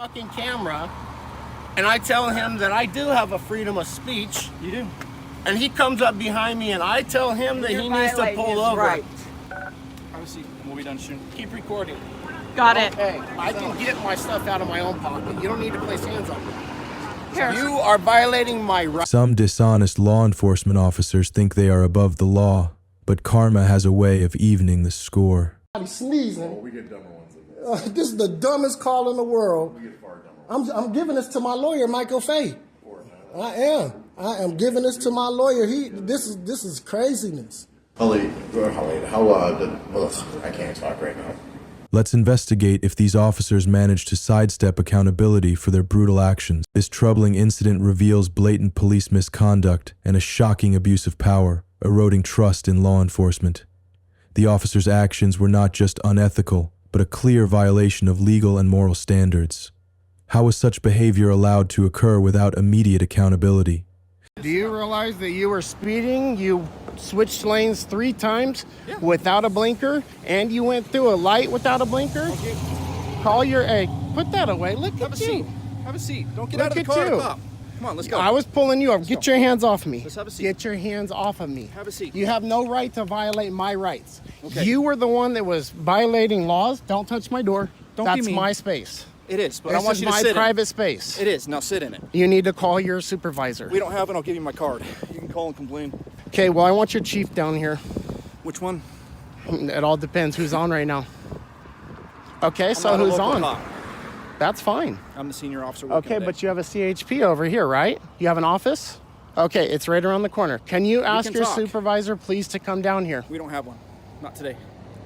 fucking camera, and I tell him that I do have a freedom of speech. You do. And he comes up behind me, and I tell him that he needs to pull over. Right. Have a seat. We'll be done soon. Keep recording. Got it. Okay, I can get my stuff out of my own pocket. You don't need to place hands on me. Here. You are violating my rights. Some dishonest law enforcement officers think they are above the law, but karma has a way of evening the score. Sneezing. We get dumber ones. This is the dumbest call in the world. We get far dumber. I'm giving this to my lawyer, Michael Fay. I am giving this to my lawyer. This is craziness. I can't talk right now. Let's investigate if these officers managed to sidestep accountability for their brutal actions. This troubling incident reveals blatant police misconduct and a shocking abuse of power, eroding trust in law enforcement. The officers' actions were not just unethical, but a clear violation of legal and moral standards. How was such behavior allowed to occur without immediate accountability? Do you realize that you were speeding? You switched lanes 3 times without a blinker, and you went through a light without a blinker? Okay. Call your egg. Put that away. Look Have a at seat. you. Have a seat. Don't get Look out of the at car, you. cop. Come on, let's go. I was pulling you up. Get your hands off me. Let's have a seat. Get your hands off of me. Have a seat. You have no right to violate my rights. Okay. You were the one that was violating laws. Don't touch my door. Don't be That's mean. my space. It is, but This I want is you to my sit in private space. it. It is. Now sit in it. You need to call your supervisor. We don't have it. I'll give you my card. You can call and complain. Okay, well, I want your chief down here. Which one? It all depends who's on right now. Okay, I'm so not a who's local on? cop. That's fine. I'm the senior officer working Okay, today. but you have a CHP over here, right? You have an office? Okay, it's right around the corner. Can you ask can your talk. supervisor, please, to come down here? We don't have one. Not today.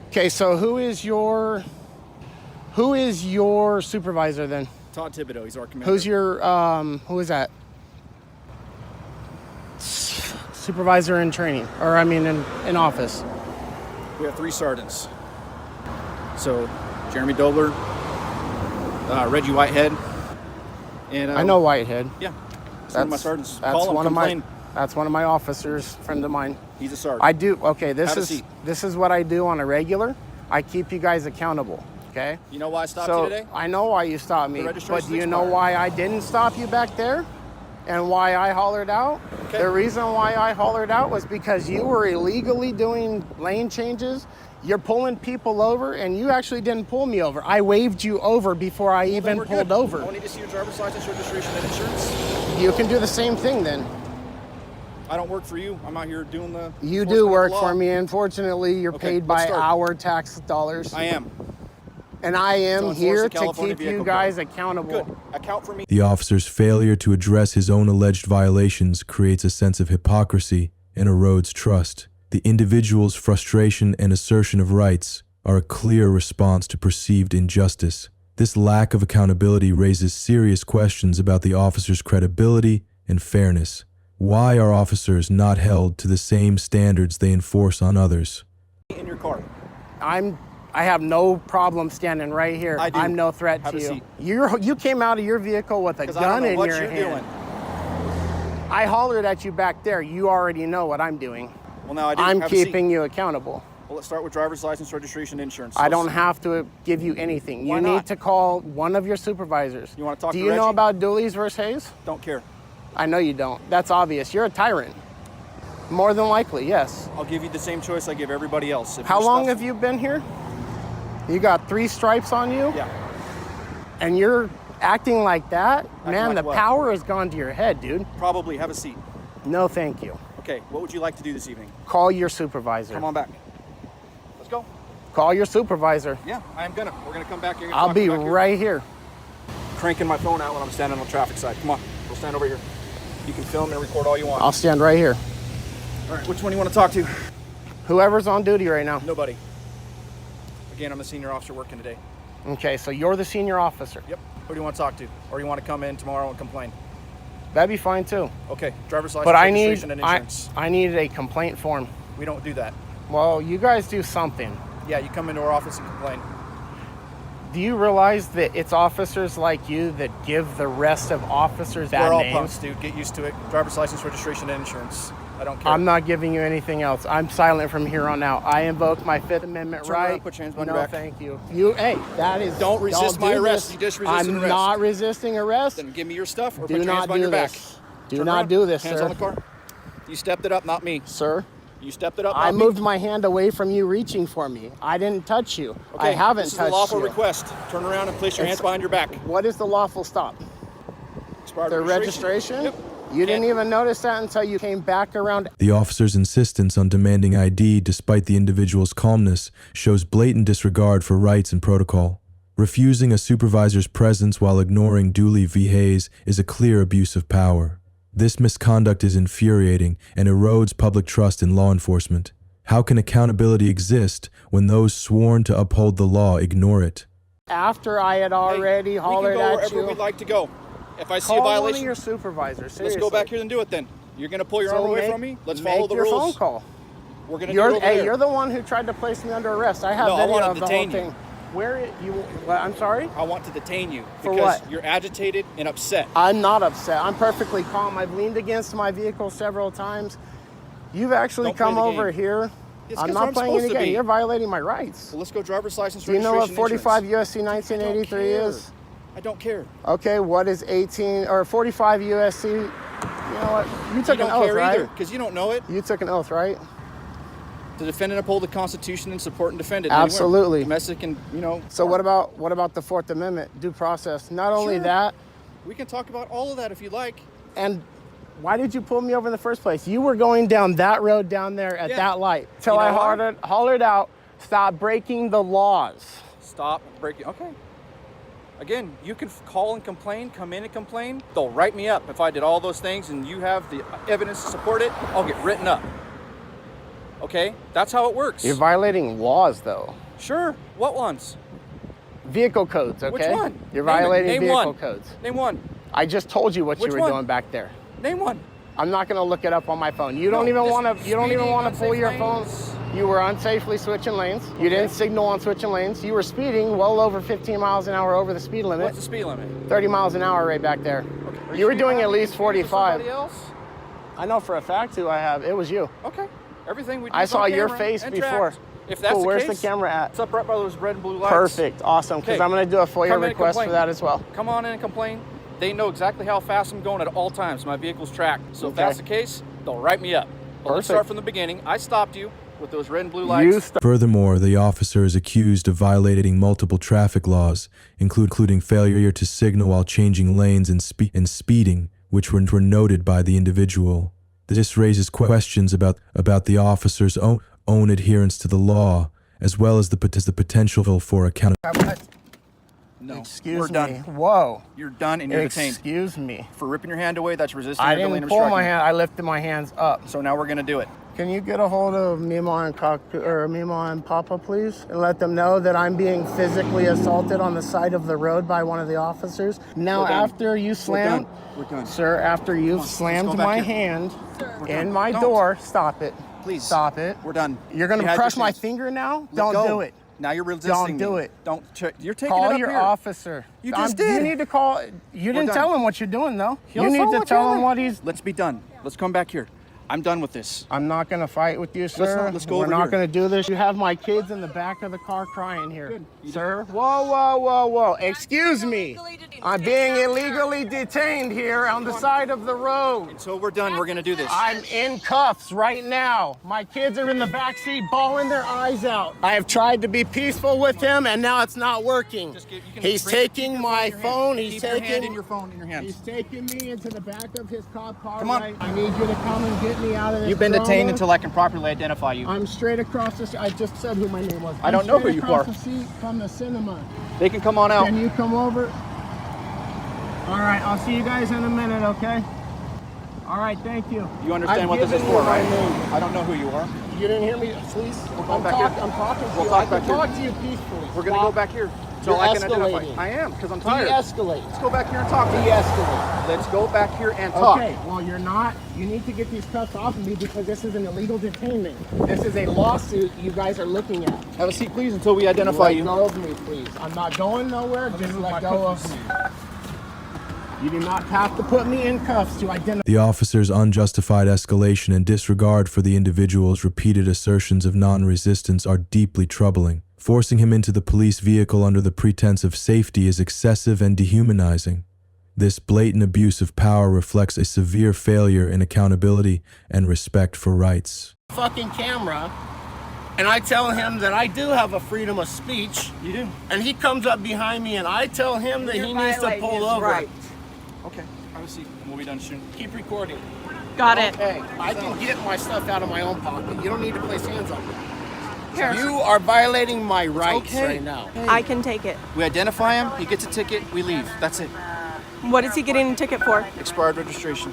Okay, so who is your supervisor then? Todd Thibodeau. He's our commander. Who's your who is that? Supervisor in training, or I mean in office. We have 3 sergeants. So, Jeremy Dobler, Reggie Whitehead, and I know Whitehead. Yeah, that's one of my sergeants. That's Call him, one complain. That's one of my officers, friend of mine. He's a sergeant. I do. Okay, Have a seat. this is what I do on a regular. I keep you guys accountable. Okay. You know why I stopped So you today? I know why you stopped me, The but registration's do you know expired. why I didn't stop you back there, and why I hollered out? Okay. The reason why I hollered out was because you were illegally doing lane changes. You're pulling people over, and you actually didn't pull me over. I waved you over before I Then even we're pulled good. over. I need to see your driver's license, registration, and insurance. You can do the same thing then. I don't work for you. I'm out here doing the. You enforcement do of work the law. for me. Unfortunately, you're Okay, paid let's by start. our tax dollars. I am. And I To am enforce here the to California keep you Vehicle guys Code. accountable. Good. Account for me. The officer's failure to address his own alleged violations creates a sense of hypocrisy and erodes trust. The individual's frustration and assertion of rights are a clear response to perceived injustice. This lack of accountability raises serious questions about the officer's credibility and fairness. Why are officers not held to the same standards they enforce on others? In your car. I have no problem standing right here. I do. I'm no threat Have to a you. seat. You came out of your vehicle with a Because I don't gun know in what your you're hand. doing. I hollered at you back there. You already know what I'm doing. Well, now I do. I'm Have a seat. keeping you accountable. Well, let's start with driver's license, registration, insurance. I don't have to give you anything. Why You not? need to call one of your supervisors. You wanna talk Do to you know Reggie? about Dooley's versus Hayes? Don't care. I know you don't. That's obvious. You're a tyrant. More than likely, yes. I'll give you the same choice I give everybody else. If How your long stuff's- have you been here? You got 3 stripes on you? Yeah. And you're acting like that? Man, like the what? power has gone to your head, dude. Probably. Have a seat. No, thank you. Okay. What would you like to do this evening? Call your supervisor. Come on back. Let's go. Call your supervisor. Yeah, I am gonna. We're gonna come back here. I'll be right here. Cranking my phone out when I'm standing on the traffic side. Come on. We'll stand over here. You can film and record all you want. I'll stand right here. All right. Which one do you want to talk to? Whoever's on duty right now. Nobody. Again, I'm the senior officer working today. Okay, so you're the senior officer. Yep. Who do you want to talk to? Or you want to come in tomorrow and complain? That'd be fine too. Okay. Driver's license, But I need registration, and insurance. I need a complaint form. We don't do that. Well, you guys do something. Yeah, you come into our office and complain. Do you realize that it's officers like you that give the rest of officers bad We're all names? punks, dude. Get used to it. Driver's license, registration, and insurance. I don't care. I'm not giving you anything else. I'm silent from here on out. I invoke my Fifth Amendment Turn around, right. put your hands behind no, your back. thank you. Hey, that is. Don't resist my do arrest. this. You just resisted I'm arrest. not resisting arrest. Then give me your stuff or put Do your hands not behind do your back. this. Do Turn not around. do this, Hands sir. on the car. You stepped it up, not me. Sir, You stepped it up, I not moved me. my hand away from you reaching for me. I didn't touch you. Okay, I haven't this is touched a lawful you. request. Turn around and place your hands behind your back. What is the lawful stop? Expired The registration? Yep. You didn't even notice that until you came back around. The officer's insistence on demanding ID despite the individual's calmness shows blatant disregard for rights and protocol. Refusing a supervisor's presence while ignoring Dooley v. Hayes is a clear abuse of power. This misconduct is infuriating and erodes public trust in law enforcement. How can accountability exist when those sworn to uphold the law ignore it? After I had already hollered we can go at wherever you. we'd like to go. If I see Call a one of violation, your supervisors. Seriously. let's go back here and do it then. You're going to pull your arm away from me? Let's follow make the your rules. phone call. We're going to do it over Hey, there. you're the one who tried to place me under arrest. I have No, I video wanna of the whole detain you. thing. Where you? What, I'm sorry. I want to detain you For because what? you're agitated and upset. I'm not upset. I'm perfectly calm. I've leaned against my vehicle several times. You've actually Don't play come the over game. here. It's I'm 'cause not I'm playing supposed any to game. be. You're violating my rights. So let's go driver's license, Do you know what registration, 45 insurance. USC 1983 I don't is? care. I don't care. Okay, what is 18 or 45 USC? You know what? You took You an don't oath, care right? either because you don't know it. You took an oath, right? To defend and uphold the Constitution and support and defend it. anywhere. Absolutely. Domestic and, So what about the Fourth Amendment due process? Not only Sure. that, We can talk about all of that if you like. and why did you pull me over in the first place? You were going down that road down there at Yeah. that light till You know I why? hollered out, stop breaking the laws. Stop breaking. Okay. Again, you can call and complain, come in and complain. They'll write me up. If I did all those things and you have the evidence to support it, I'll get written up. Okay? That's how it works. You're violating laws, though. Sure. What ones? Vehicle codes, okay? Which one? You're Name it. violating Name vehicle one. codes. Name one. I just told you what Which you were one? doing back there. Name one. I'm not going to look it up on my phone. You No, don't even just want to. You don't even speeding, want to pull unsafe your lanes. phone. You were unsafely switching lanes. You didn't signal on switching lanes. You were speeding well over 15 miles an hour over the speed limit. What's the speed limit? 30 miles an hour right back there. Are You were sure doing don't at have least anything to do with 45. somebody else? I know for a fact who I have. It was you. Okay. Everything we do I is on saw your camera face and before. tracked. If that's Cool, the where's case, the camera at? it's up right by those red and blue lights. Perfect. Awesome. Because Okay. I'm going to do a FOIA Come in and request for complain. that as well. Come on in and complain. They know exactly how fast I'm going at all times. My vehicle's tracked. So if Okay. that's the case, they'll write me up. But let's Perfect. start from the beginning. I stopped you with those red and blue lights. Furthermore, the officer is accused of violating multiple traffic laws, including failure to signal while changing lanes and speeding, which were noted by the individual. This raises questions about the officer's own adherence to the law, as well as the potential for accountability. No, Excuse we're me. done. Whoa. You're done and you're detained. Excuse me. For ripping your hand away, that's resisting I or delaying didn't pull my obstruction. hand. I lifted my hands up. So now we're going to do it. Can you get a hold of Mima and Papa, please, and let them know that I'm being physically assaulted on the side of the road by one of the officers? Now, We're done. after you slammed, We're done. sir, after you've slammed go back my here. hand We're in done. my Don't. door, stop it. Please. Stop it. We're done. You're going You to had crush your my chance. finger now? Let Don't go. do it. Now you're resisting do me. it. Don't. You're taking Call it up your here. officer. You just You did. need to call. You didn't done. tell him what you're doing, though. He'll You need follow to what tell you're him doing. what he's. Let's be done. Let's come back here. I'm done with this. I'm not going to fight with you, sir. let's go We're over not here. going to do this. You have my kids in the back of the car crying here. You Sir? Whoa. Excuse me. I'm being illegally detained here on the side of the road. Until we're done, we're going to do this. I'm in cuffs right now. My kids are in the back seat bawling their eyes out. I have tried to be peaceful with him, and now it's not working. You can He's bring- keep taking your my phone in your hand. phone. He's Keep your hand in taking your phone in your hands. He's taking me into the back of his cop car. Come on. Right. I need you to come and get me out of this. You've been detained drama. until I can properly identify you. I'm straight across the street. I just said who my name was. I don't know who straight you across are. the seat from the cinema. They can come on out. Can you come over? All right, I'll see you guys in a minute, okay? All right, thank you. You understand I've what this is given for, you my right? name. I don't know who you are. You didn't hear me, please? go back here. I'm talking to We'll you. talk I can back here. talk to you peacefully. We're going to go back here so You're I can identify escalating. you. I am, because I'm tired. De-escalate. Let's go back here and talk. De-escalate. Let's go back here and talk. Okay, well, you're not. You need to get these cuffs off of me because this is an illegal detainment. This is a lawsuit you guys are looking at. Have a seat, please, until we identify Let you. go of me, please. I'm not going nowhere. Just let go of me. You do not have to put me in cuffs to identify. The officer's unjustified escalation and disregard for the individual's repeated assertions of non-resistance are deeply troubling. Forcing him into the police vehicle under the pretense of safety is excessive and dehumanizing. This blatant abuse of power reflects a severe failure in accountability and respect for rights. Fucking camera, and I tell him that I do have a freedom of speech. You do. And he comes up behind me and I tell him that he needs to pull over. Right. Okay. Have a seat. We'll be done soon. Keep recording. Got it. Okay, I can get my stuff out of my own pocket. You don't need to place hands on me. Here. You are violating my rights okay. right now. I can take it. We identify him. He gets a ticket. We leave. That's it. What is he getting a ticket for? Expired registration.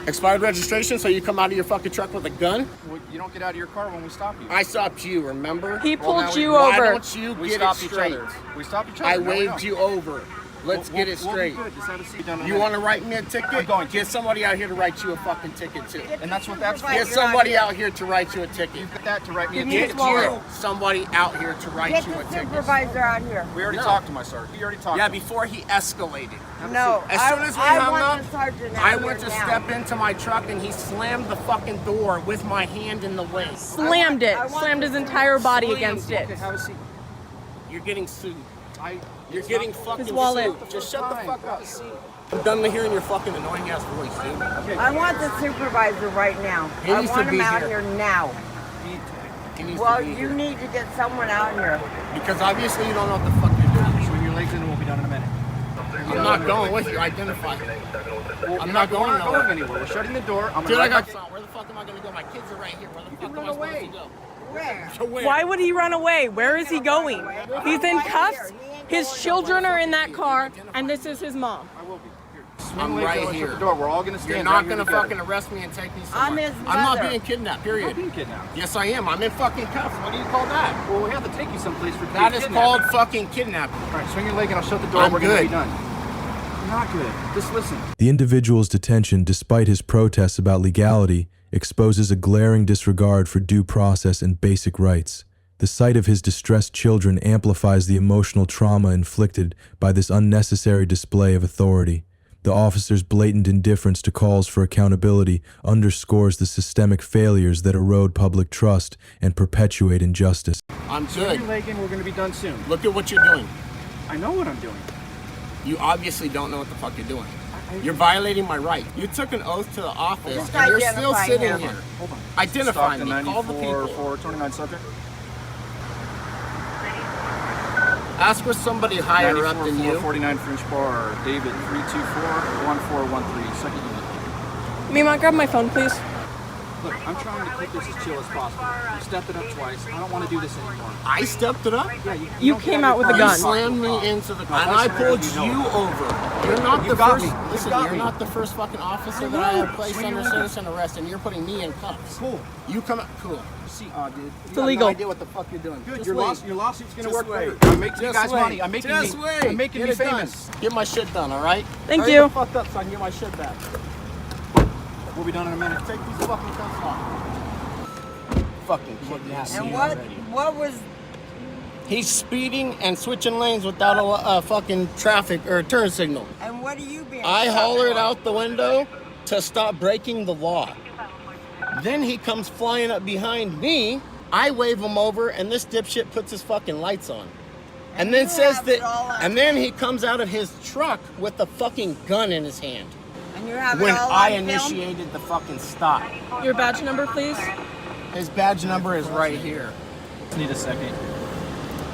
Expired registration, so you come out of your fucking truck with a gun? You don't get out of your car when we stop you. I stopped you, remember? He pulled now you Why over. don't you We get it stopped each straight? other. We stopped each other. I No, we waved don't. you over. Let's get it straight. We'll be good. Just have a seat down You want to write me a ticket? I'm going to. Get somebody out here to write you a fucking ticket too. And that's what that's for. Get somebody out here to write you a ticket. You've got that to write me a Give me ticket. his wallet. Somebody out here to write Get you a the ticket. supervisor out here. We already No. talked to my sergeant. We already talked. Yeah, to him. before he escalated. No, As soon as we I hung want up, the sergeant out I here went to now. step into my truck and he slammed the fucking door with my hand in the way. Slammed it. I want Slammed his to- entire body Slammed. against it. Okay, have a seat. You're getting sued. You're It's getting not- fucking His wallet. sued. Just shut the fuck up. I'm done with hearing your fucking annoying ass voice, dude. I want the supervisor right now. He I needs to want be him out here. here now. He needs Well, to be you here. need to get someone out here. Because obviously you don't know what the fuck you're doing. Swing your legs in and we'll be done in a minute. I'm not going with you. Identify. I'm not going We're not nowhere. going anywhere. We're shutting the door. I'm Dude, gonna I got write some. Where the fuck am I gonna go? My kids are right here. Where the fuck am run I supposed away. to go? Where? To where? Why would he run away? Where is he going? He's in cuffs. His children are in that car, and this is his mom. I will be. Here. Swing I'm legs right in and here. shut the door. We're all gonna stand You're right not here gonna together. fucking arrest me and take me I'm somewhere. his I'm not mother. being kidnapped, You're period. being kidnapped. Yes, I am. I'm in fucking cuffs. What do you call that? Well, we have to take you someplace for That is kidnapping. called fucking kidnapping. All right, swing your leg and I'll shut the door. I'm We're gonna be good. done. You're not good. Just listen. The individual's detention, despite his protests about legality, exposes a glaring disregard for due process and basic rights. The sight of his distressed children amplifies the emotional trauma inflicted by this unnecessary display of authority. The officer's blatant indifference to calls for accountability underscores the systemic failures that erode public trust and perpetuate injustice. I'm Swing good. your leg in. We're gonna be done soon. Look at what you're doing. I know what I'm doing. You obviously don't know what the fuck you're doing. You're violating my right. You took an oath to the office Just and you're still identify sitting him. here. Hold on. Identify Stockton me. Call the 94, people. 429 subject. Ask for somebody higher up than you. 49 French Bar, David 324-1413, second unit. Mima, grab my phone, please. Look, I'm trying to keep this as chill as possible. You stepped it up twice. I don't want to do this anymore. I stepped it up. Yeah, You don't came get out with a your You gun. car. slammed me into the car, and listen, I pulled you know you it. over. You're not You the got first. me. You Listen, got you're me. not the first fucking officer that I have placed under citizen arrest, and you're putting me in cuffs. Cool. You come out. Cool. See, dude. It's illegal. No idea what the fuck you're doing. Good. Just Your, wait. your lawsuit's gonna Just work wait. better. I'm making you Just guys wait. money. I'm making Just me. wait. I'm making Get me it done. famous. Get my shit done, all right? Thank Hurry you. the fuck up so I can get my shit back. We'll be done in a minute. Take these fucking cuffs off. Fucking kidnapped And me what? already. What was? He's speeding and switching lanes without a fucking traffic or turn signal. And what are you being? I stopped hollered for? out the window to stop breaking the law. Then he comes flying up behind me. I wave him over, and this dipshit puts his fucking lights on. And then you says have it all that, on and then he comes out of his truck with a fucking gun in his hand. And you have When it all I on film? initiated the fucking stop. Your badge number, please. His badge number is right here. Just need a second.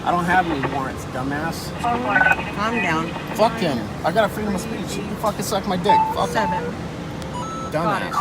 I don't have any warrants, dumbass. Calm down. Fuck him. I got a freedom of speech. He can fucking suck my dick. Fuck him. 7. Dumbass,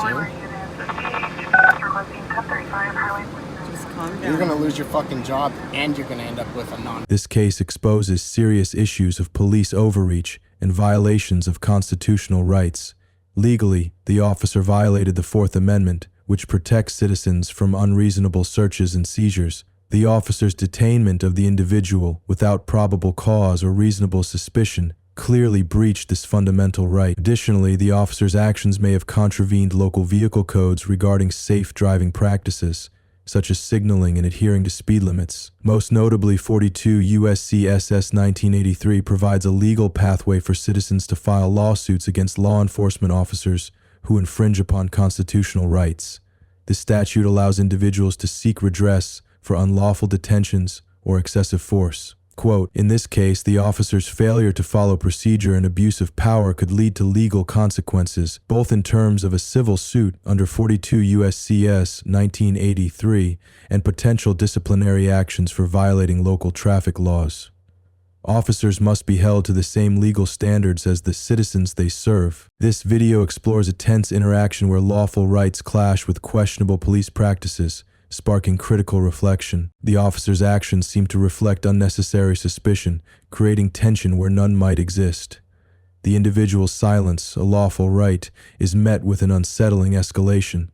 Just calm dude. down. You're gonna lose your fucking job, and you're gonna end up with a non. This case exposes serious issues of police overreach and violations of constitutional rights. Legally, the officer violated the Fourth Amendment, which protects citizens from unreasonable searches and seizures. The officer's detainment of the individual without probable cause or reasonable suspicion clearly breached this fundamental right. Additionally, the officer's actions may have contravened local vehicle codes regarding safe driving practices. such as signaling and adhering to speed limits. Most notably, 42 U.S.C. SS 1983 provides a legal pathway for citizens to file lawsuits against law enforcement officers who infringe upon constitutional rights. The statute allows individuals to seek redress for unlawful detentions or excessive force. Quote, in this case, the officer's failure to follow procedure and abuse of power could lead to legal consequences, both in terms of a civil suit under 42 U.S.C.S. 1983 and potential disciplinary actions for violating local traffic laws. Officers must be held to the same legal standards as the citizens they serve. This video explores a tense interaction where lawful rights clash with questionable police practices, sparking critical reflection. The officer's actions seem to reflect unnecessary suspicion, creating tension where none might exist. The individual's silence, a lawful right, is met with an unsettling escalation.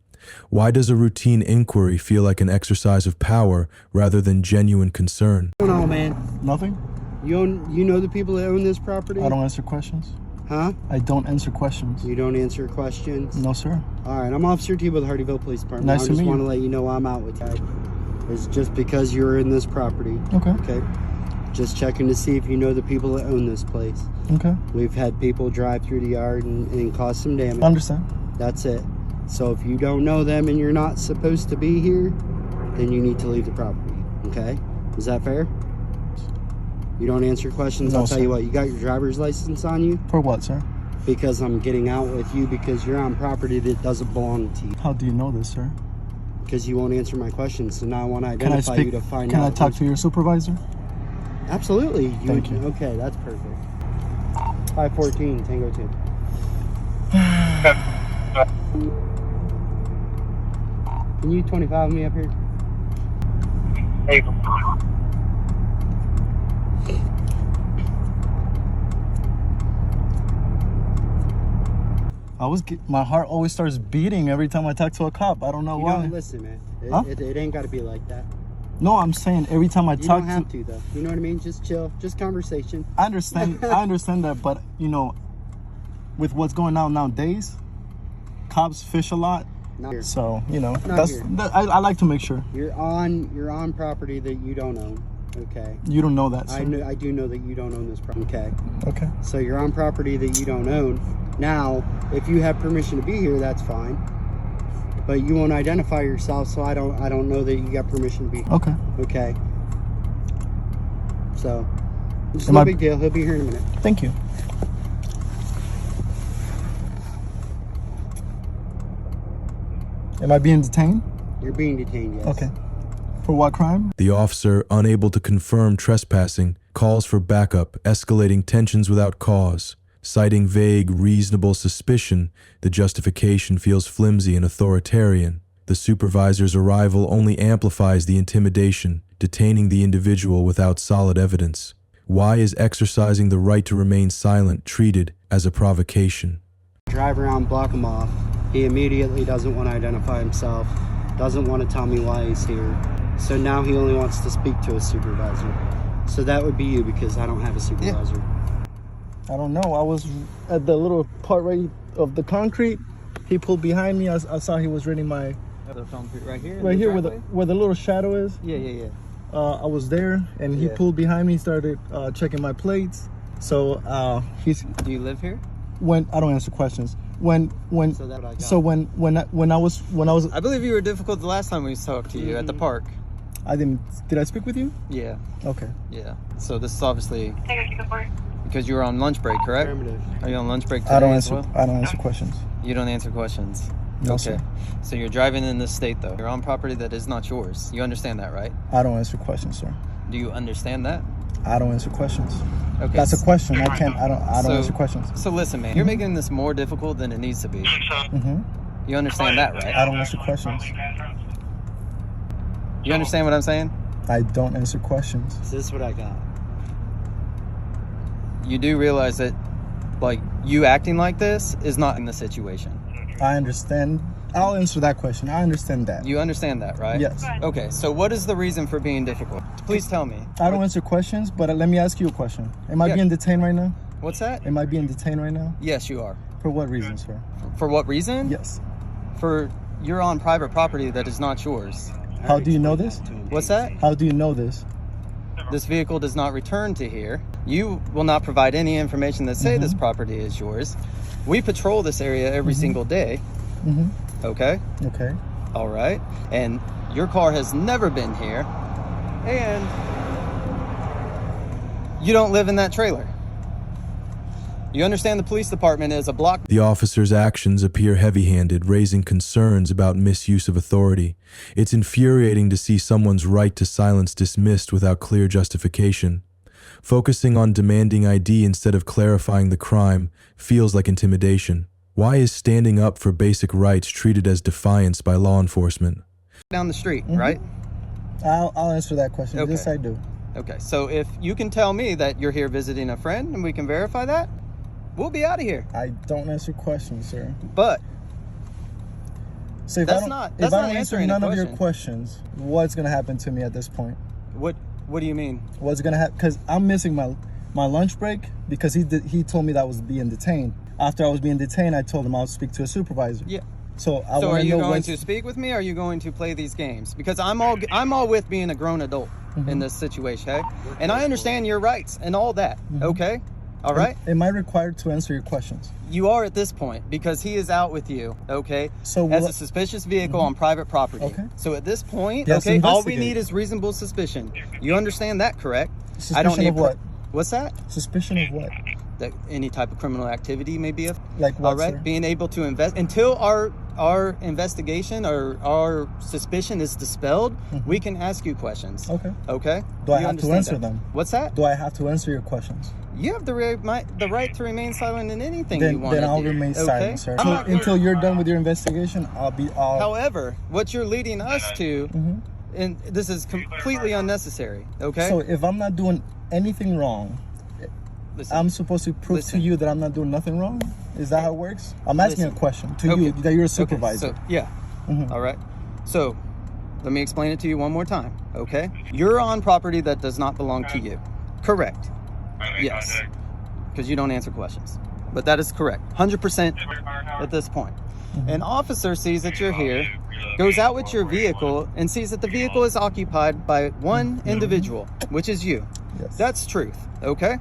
Why does a routine inquiry feel like an exercise of power rather than genuine concern? What's going on, man? Nothing. You know the people that own this property? I don't answer questions. Huh? I don't answer questions. You don't answer questions? No, sir. All right, I'm Officer T with the Hardyville Police Department. Nice to meet you. I just want to let you know I'm out with you. It's just because you're in this property. Okay. Okay. Just checking to see if you know the people that own this place. Okay. We've had people drive through the yard and cause some damage. I understand. That's it. So if you don't know them and you're not supposed to be here, then you need to leave the property. Okay? Is that fair? You don't answer questions? No, I'll tell sir. you what, you got your driver's license on you? For what, sir? Because I'm getting out with you because you're on property that doesn't belong to you. How do you know this, sir? Because you won't answer my questions, so now I want to Can I identify speak? you to find Can out. I talk to your supervisor? Absolutely. Thank you. Okay, that's perfect. 514, Tango 2. Can you 25 me up here? Hey, My heart always starts beating every time I talk to a cop. I don't know You why. don't listen, man. Huh? It ain't got to be like that. No, I'm saying every time I You talk don't have to, though. You know what I mean? Just chill. Just conversation. I understand. I understand that, but with what's going on nowadays, cops fish a lot. Not here. So here. I like to make sure. You're on property that you don't own. Okay. You don't know that, sir. I do know that you don't own this property. Okay. Okay. So you're on property that you don't own. Now, if you have permission to be here, that's fine. But you won't identify yourself, so I don't know that you got permission to be here. Okay. Okay. So it's Am no I- big deal. He'll be here in a minute. Thank you. Am I being detained? You're being detained, yes. Okay. For what crime? The officer, unable to confirm trespassing, calls for backup, escalating tensions without cause. Citing vague, reasonable suspicion, the justification feels flimsy and authoritarian. The supervisor's arrival only amplifies the intimidation, detaining the individual without solid evidence. Why is exercising the right to remain silent treated as a provocation? Drive around, block him off. He immediately doesn't want to identify himself, doesn't want to tell me why he's here. So now he only wants to speak to a supervisor. So that would be you because I don't have a supervisor. Yeah. I don't know. I was at the little part right of the concrete. He pulled behind me. I saw he was reading my... The concrete right here? Right here where the little shadow is. Yeah. I was there and he pulled behind me, started checking my plates. So he's... Do you live here? I don't answer questions. When I was I believe you were difficult the last time we talked to you at the park. Did I speak with you? Yeah. Okay. Yeah. So this is obviously because you were on lunch break, correct? Affirmative. Are you on lunch break today I don't as answer. well? I don't answer questions. You don't answer questions. No, okay. sir. So you're driving in this state though. You're on property that is not yours. You understand that, right? I don't answer questions, sir. Do you understand that? I don't answer questions. Okay. That's a question. I don't So- answer questions. So listen, man, you're making this more difficult than it needs to be. Mm-hmm. You understand that, right? I don't answer questions. You understand what I'm saying? I don't answer questions. So this is what I got. You do realize that, like, you acting like this is not in the situation. I understand. I'll answer that question. I understand that. You understand that, right? Yes. Okay, so what is the reason for being difficult? Please tell me. I don't answer questions, but let me ask you a question. Am I Yeah. being detained right now? What's that? Am I being detained right now? Yes, you are. For what reason, sir? For what reason? Yes. You're on private property that is not yours. How do you know this? What's that? How do you know this? This vehicle does not return to here. You will not provide any information that say this property is yours. We patrol this area every single day. Okay? Okay. All right. And your car has never been here. And you don't live in that trailer. You understand the police department is a block. The officer's actions appear heavy-handed, raising concerns about misuse of authority. It's infuriating to see someone's right to silence dismissed without clear justification. Focusing on demanding ID instead of clarifying the crime feels like intimidation. Why is standing up for basic rights treated as defiance by law enforcement? Down the street, right? I'll answer that question. Okay. Yes, I do. Okay, so if you can tell me that you're here visiting a friend and we can verify that, we'll be out of here. I don't answer questions, sir. But so if that's I not answer answering none a of your question. questions, what's gonna happen to me at this point? What do you mean? What's gonna happen? Because I'm missing my lunch break because he told me that I was being detained. After I was being detained, I told him I'll speak to a supervisor. Yeah. So So are you going to speak with me? Or are you going to play these games? Because I'm all with being a grown adult in this situation, okay? And I understand your rights and all that, okay? All right? Am I required to answer your questions? You are at this point because he is out with you, okay? So as a suspicious vehicle on private property. Okay. So at this point, Yes, okay, all we investigate. need is reasonable suspicion. You understand that, correct? Suspicion I don't need of what? What's that? Suspicion of what? That any type of criminal activity may be of. Like what, all right, sir? being able to invest until our investigation or our suspicion is dispelled, we can ask you questions. Okay. Okay. Do I You have to understand answer that? them? What's that? Do I have to answer your questions? You have the right to remain silent in anything Then, you want to do. then I'll remain silent, sir. I'm So not- until you're done with your investigation, I'll. However, what you're leading us to, and this is completely unnecessary. Okay. So if I'm not doing anything wrong, Listen, I'm supposed to prove listen. to you that I'm not doing nothing wrong? Is that how it works? I'm asking Listen. a question to Okay. you that you're a Okay, supervisor. so, yeah. All right. So let me explain it to you one more time. Okay. You're on property that does not belong to you. Correct. Yes. Because you don't answer questions. But that is correct. 100% at this point. An officer sees that you're here, goes out with your vehicle, and sees that the vehicle is occupied by one individual, which is you. Yes. That's truth. Okay.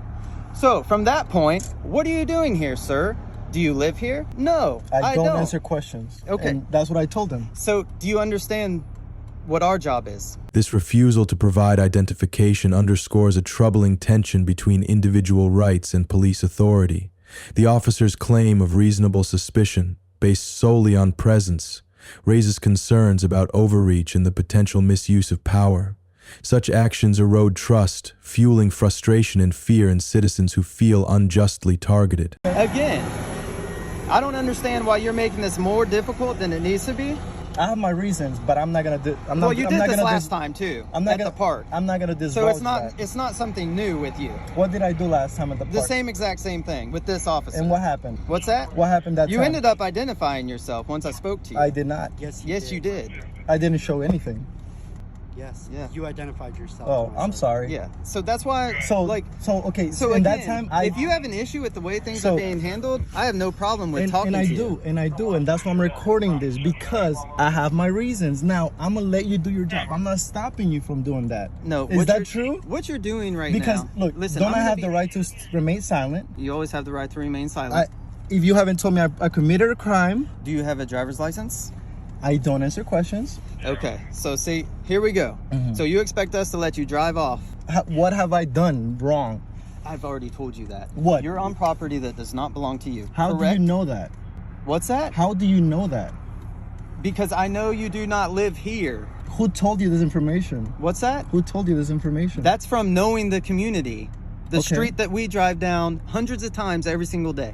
So from that point, what are you doing here, sir? Do you live here? No, I don't answer questions. Okay. And that's what I told him. So do you understand what our job is? This refusal to provide identification underscores a troubling tension between individual rights and police authority. The officer's claim of reasonable suspicion, based solely on presence, raises concerns about overreach and the potential misuse of power. Such actions erode trust, fueling frustration and fear in citizens who feel unjustly targeted. Again, I don't understand why you're making this more difficult than it needs to be. I have my reasons, but I'm not gonna do. I'm Well, not. you I'm did not this gonna last time too. I'm not at gonna, the park. I'm not gonna divulge So that. it's not something new with you. What did I do last time at the park? The same exact same thing with this officer. And what happened? What's that? What happened that You time? ended up identifying yourself once I spoke to you. I did not. Yes, you did. I didn't show anything. Yes. Yeah. You identified yourself. Oh, I'm sorry. Yeah. So that's why. So okay. So in again, that time, if you have an issue with the way things So- are being handled, I have no problem with talking and I to do, you. and I do, and that's why I'm recording this because I have my reasons. Now I'm gonna let you do your job. I'm not stopping you from doing that. No, is what that you're- true? What you're doing right Because now? look, listen, don't I'm I gonna have the right to remain silent? You always have the right to remain silent. If you haven't told me I committed a crime, Do you have a driver's license? I don't answer questions. Okay, so see, here we go. So you expect us to let you drive off? What have I done wrong? I've already told you that. What? You're on property that does not belong to you. How correct? do you know that? What's that? How do you know that? Because I know you do not live here. Who told you this information? What's that? Who told you this information? That's from knowing the community. The Okay. street that we drive down hundreds of times every single day.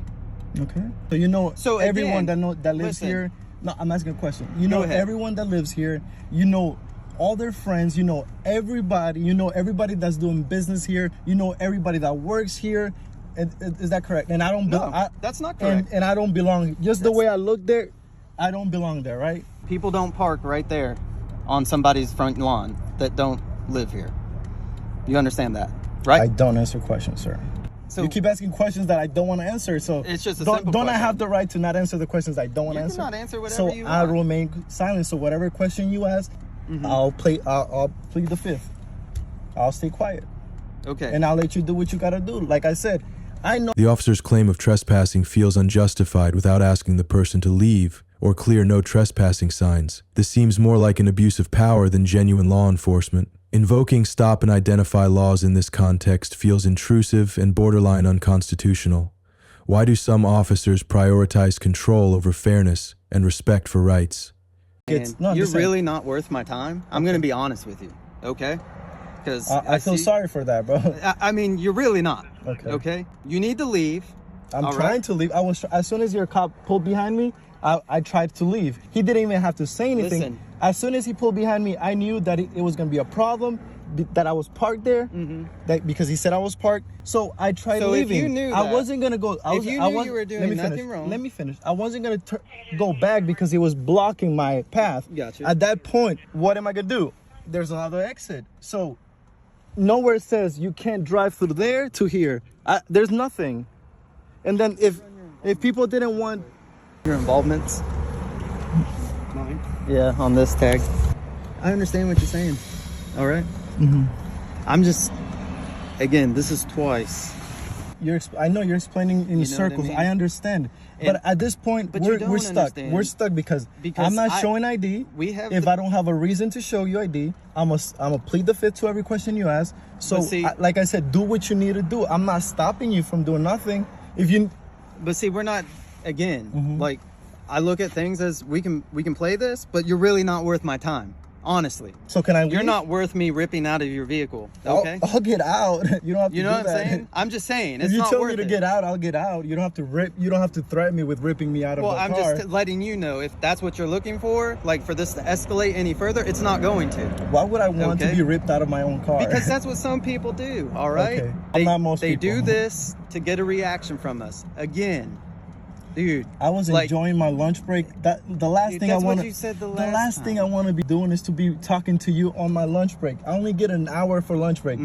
Okay. So you know everyone again, that lives listen. here. No, I'm asking a question. You Go know ahead. everyone that lives here. You know all their friends. You know everybody. You know everybody that's doing business here. You know everybody that works here. Is that correct? And I don't. No, that's not correct. And I don't belong. Just the way I look there, I don't belong there, right? People don't park right there on somebody's front lawn that don't live here. You understand that, right? I don't answer questions, sir. So you keep asking questions that I don't want to answer. So It's just a don't simple I question. have the right to not answer the questions I don't want to You answer? cannot answer whatever so you I want. remain silent. So whatever question you ask, I'll plead the fifth. I'll stay quiet. Okay. And I'll let you do what you gotta do. Like I said, I know. The officer's claim of trespassing feels unjustified without asking the person to leave or clear no trespassing signs. This seems more like an abuse of power than genuine law enforcement. Invoking stop and identify laws in this context feels intrusive and borderline unconstitutional. Why do some officers prioritize control over fairness and respect for rights? You're really not worth my time. I'm going to be honest with you, okay? Because I feel sorry for that, bro. I mean, you're really not. Okay. Okay? You need to leave. I'm trying to leave. As soon as your cop pulled behind me, I tried to leave. He didn't even have to say anything. Listen. As soon as he pulled behind me, I knew that it was going to be a problem, that I was parked there, that because he said I was parked. So I tried leaving. If you knew I wasn't going to go. If you knew you were doing nothing wrong. Let me finish. I wasn't going to go back because he was blocking my path. Gotcha. At that point, what am I going to do? There's another exit. So nowhere says you can't drive through there to here. There's nothing. And then if people didn't want your involvements, mine, yeah, on this tag, I understand what you're saying. All right. I'm just, again, this is twice. I know you're explaining in circles. I understand. But at this point, we're stuck. Understand. We're stuck because I'm not showing ID. If I don't have a reason to show you ID, I'm a plead the fifth to every question you ask. So, like I said, do what you need to do. I'm not stopping you from doing nothing. But see, we're not. Again, like, I look at things as we can play this, but you're really not worth my time. Honestly. So can I leave? You're not worth me ripping out of your vehicle. Okay. I'll get out. You don't have to. You know do what that. I'm saying? I'm just saying. If It's you not tell worth me to it. get out, I'll get out. You don't have to rip. You don't have to threaten me with ripping me out of the car. Well, I'm just letting you know, if that's what you're looking for, like for this to escalate any further, it's not going to. Why would I want to be ripped out of my own car? Because that's what some people do. All right. Okay. Not most They people. do this to get a reaction from us. Again. Dude, I was enjoying my lunch break. The last thing I want to. You said the last thing I want to be doing is to be talking to you on my lunch break. I only get an hour for lunch break.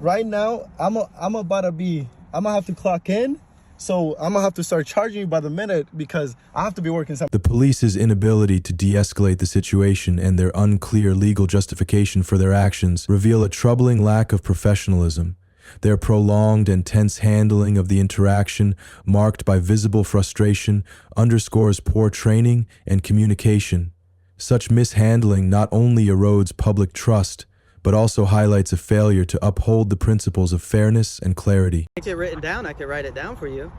Right now, I'm gonna have to clock in, so I'm gonna have to start charging you by the minute because I have to be working something. The police's inability to de-escalate the situation and their unclear legal justification for their actions reveal a troubling lack of professionalism. Their prolonged and tense handling of the interaction, marked by visible frustration, underscores poor training and communication. Such mishandling not only erodes public trust, but also highlights a failure to uphold the principles of fairness and clarity. Get it written down. I can write it down for you.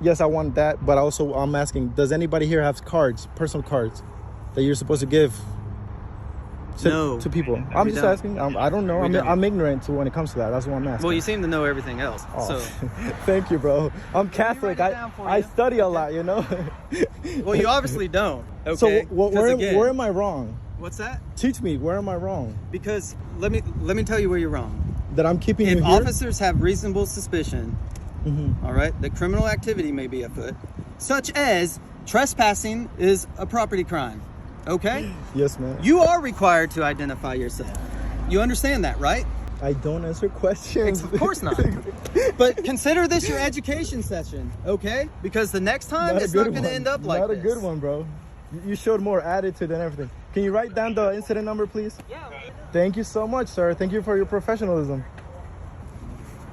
Yes, I want that, but also I'm asking, does anybody here have cards, personal cards, that you're supposed to give to people? I'm just asking. I don't know. I'm ignorant to when it comes to that. That's what I'm asking. Well, you seem to know everything else. So. Thank you, bro. I'm Catholic. I study a lot, you know. Well, you obviously don't. Okay. So where am I wrong? What's that? Teach me. Where am I wrong? Because let me tell you where you're wrong. That I'm keeping you here? If officers have reasonable suspicion, all right, that criminal activity may be afoot, such as trespassing is a property crime. Okay? Yes, ma'am. You are required to identify yourself. You understand that, right? I don't answer questions. Of course not. But consider this your education session, okay? Because the next time it's not going to end up like this. Not a good one, bro. You showed more attitude than everything. Can you write down the incident number, please? Yeah. Thank you so much, sir. Thank you for your professionalism.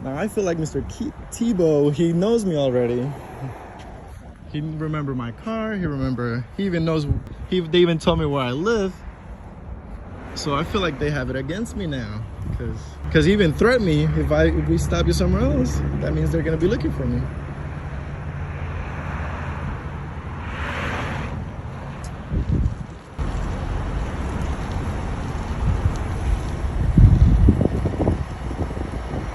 Now, I feel like Mr. Tebow, he knows me already. He remember my car. He even knows. They even told me where I live. So I feel like they have it against me now, because he even threatened me if we stop you somewhere else. That means they're gonna be looking for me.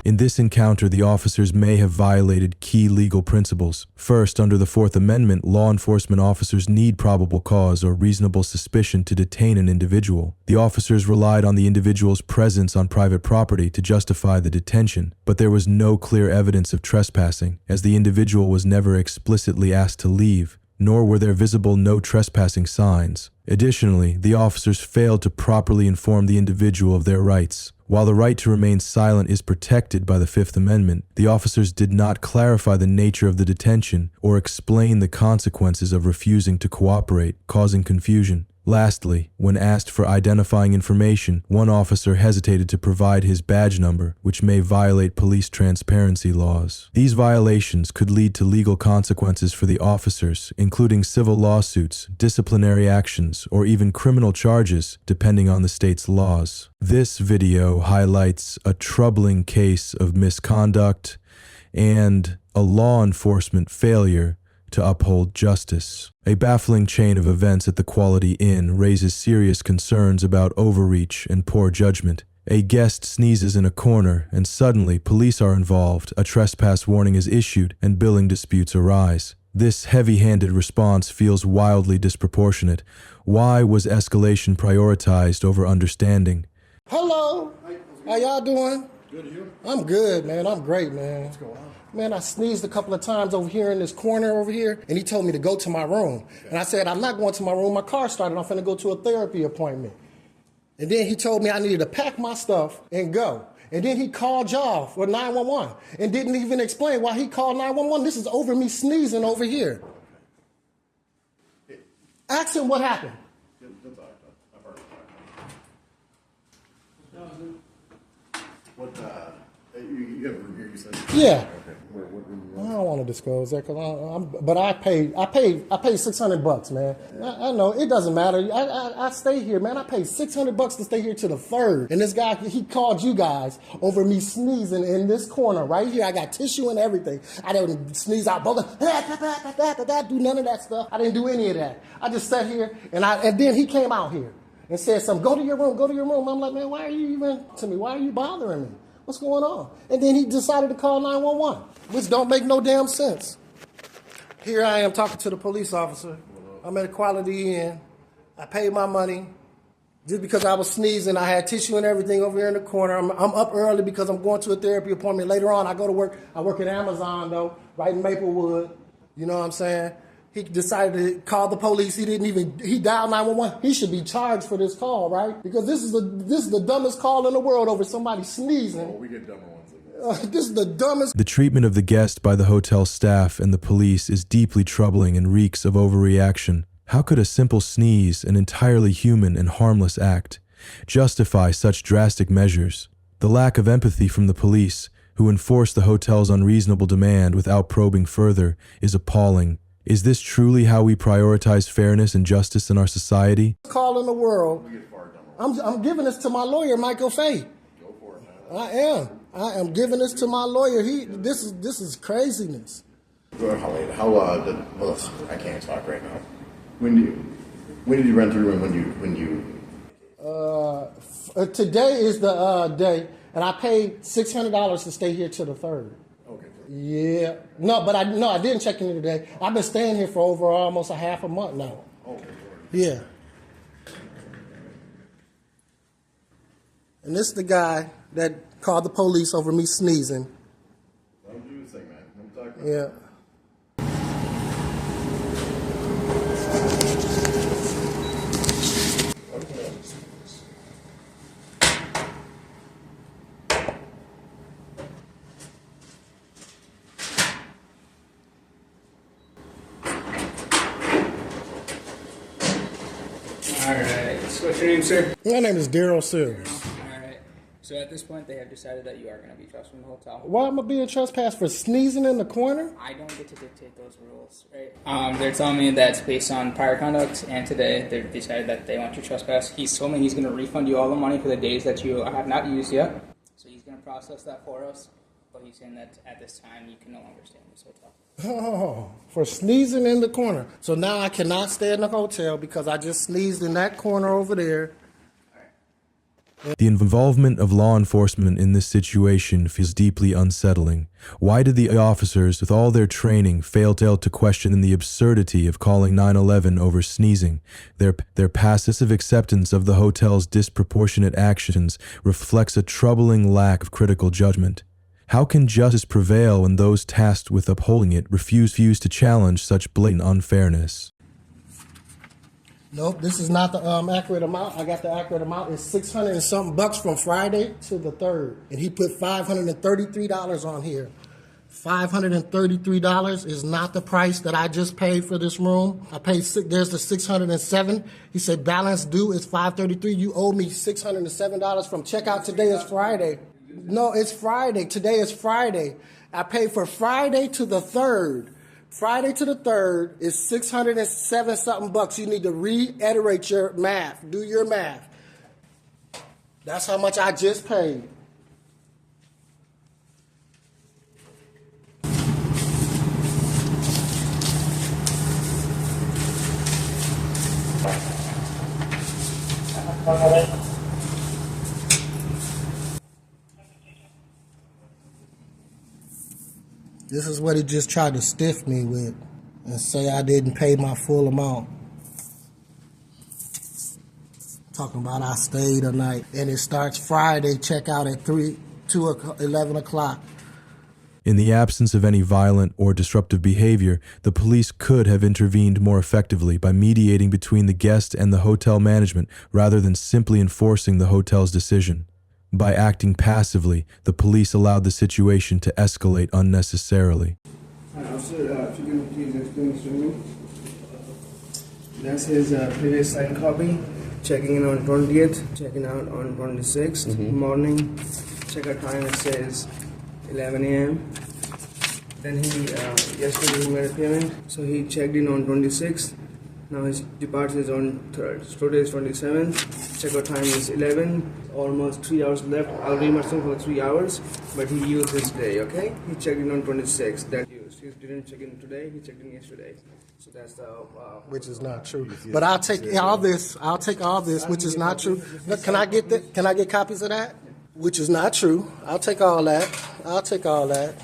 In this encounter, the officers may have violated key legal principles. First, under the Fourth Amendment, law enforcement officers need probable cause or reasonable suspicion to detain an individual. The officers relied on the individual's presence on private property to justify the detention, but there was no clear evidence of trespassing, as the individual was never explicitly asked to leave, nor were there visible no trespassing signs. Additionally, the officers failed to properly inform the individual of their rights. While the right to remain silent is protected by the Fifth Amendment, the officers did not clarify the nature of the detention or explain the consequences of refusing to cooperate, causing confusion. Lastly, when asked for identifying information, one officer hesitated to provide his badge number, which may violate police transparency laws. These violations could lead to legal consequences for the officers, including civil lawsuits, disciplinary actions, or even criminal charges, depending on the state's laws. This video highlights a troubling case of misconduct and a law enforcement failure to uphold justice. A baffling chain of events at the Quality Inn raises serious concerns about overreach and poor judgment. A guest sneezes in a corner, and suddenly police are involved, a trespass warning is issued, and billing disputes arise. This heavy-handed response feels wildly disproportionate. Why was escalation prioritized over understanding? Hello. How y'all doing? Good, you? I'm good, man. I'm great, man. What's going on? Man, I sneezed a couple of times over here in this corner over here, and he told me to go to my room. And I said, I'm not going to my room. My car started. I'm finna go to a therapy appointment. And then he told me I needed to pack my stuff and go. And then he called y'all for 911 and didn't even explain why he called 911. This is over me sneezing over here. Ask him what happened. What, you have a room here, you said? Yeah. Okay. I don't want to disclose that, but I paid $600, man. I know it doesn't matter. I stay here, man. I paid $600 to stay here to the 3rd, and this guy, he called you guys over me sneezing in this corner right here. I got tissue and everything. I didn't sneeze out, do none of that stuff. I didn't do any of that. I just sat here, and then he came out here and said something. Go to your room. Go to your room. I'm like, man, why are you even to me? Why are you bothering me? What's going on? And then he decided to call 911, which don't make no damn sense. Here I am talking to the police officer. I'm at a Quality Inn. I paid my money. Just because I was sneezing, I had tissue and everything over here in the corner. I'm up early because I'm going to a therapy appointment. Later on, I go to work. I work at Amazon, though, right in Maplewood. You know what I'm saying? He decided to call the police. He dialed 911. He should be charged for this call, right? Because this is the dumbest call in the world over somebody sneezing. Oh, we get dumber ones. This is the dumbest. The treatment of the guest by the hotel staff and the police is deeply troubling and reeks of overreaction. How could a simple sneeze, an entirely human and harmless act, justify such drastic measures? The lack of empathy from the police, who enforce the hotel's unreasonable demand without probing further, is appalling. Is this truly how we prioritize fairness and justice in our society? Call in the world. I'm giving this to my lawyer, Michael Fay. Go for it, man. I am giving this to my lawyer. This is craziness. I can't talk right now. When did you run through and when you? Today is the day, and I paid $600 to stay here till the 3rd. Okay. Yeah. I didn't check in today. I've been staying here for over almost a half a month now. Okay. Yeah. And this is the guy that called the police over me sneezing. Don't do this thing, man. I'm talking. Yeah. Alright, so what's your name, sir? My name is Daryl Sills. Alright, so at this point they have decided that you are going to be trespassed from the hotel. Why am I being trespassed for sneezing in the corner? I don't get to dictate those rules, right? They're telling me that's based on prior conduct, and today they've decided that they want you trespassed. He's told me he's going to refund you all the money for the days that you have not used yet. So he's going to process that for us, but he's saying that at this time you can no longer stay in this hotel. Oh, for sneezing in the corner. So now I cannot stay in the hotel because I just sneezed in that corner over there. The involvement of law enforcement in this situation feels deeply unsettling. Why did the officers, with all their training, fail to question the absurdity of calling 911 over sneezing? Their passive acceptance of the hotel's disproportionate actions reflects a troubling lack of critical judgment. How can justice prevail when those tasked with upholding it refuse to challenge such blatant unfairness? Nope, this is not the accurate amount. I got the accurate amount. It's $600 and something from Friday to the 3rd. And he put $533 on here $533 is not the price that I just paid for this room. I paid there's the $607. He said balance due is $533. You owe me $607 from checkout. Today is Friday. No, it's Friday. Today is Friday. I paid for Friday to the 3rd. Friday to the 3rd is 607 something bucks. You need to reiterate your math. Do your math. That's how much I just paid. This is what he just tried to stiff me with and say I didn't pay my full amount. Talking about I stayed a night. And it starts Friday, check out at 11 o'clock. In the absence of any violent or disruptive behavior, the police could have intervened more effectively by mediating between the guest and the hotel management rather than simply enforcing the hotel's decision. By acting passively, the police allowed the situation to escalate unnecessarily. Officer, if you can please explain this to me. That's his previous signed copy. Checking in on 20th, checking out on 26th morning. Checkout time it says 11 a.m. Then yesterday he made a payment, so he checked in on 26th. Now his departure is on 3rd. So today is 27th. Checkout time is 11. Almost 3 hours left. I'll reimburse him for 3 hours, but he used his day. Okay? He checked in on 26th. That used. He didn't check in today. He checked in yesterday. So that's the which is not true. But I'll take all this. I'll take all this, which is not true. Can I get that? Can I get copies of that? Which is not true. I'll take all that. I'll take all that.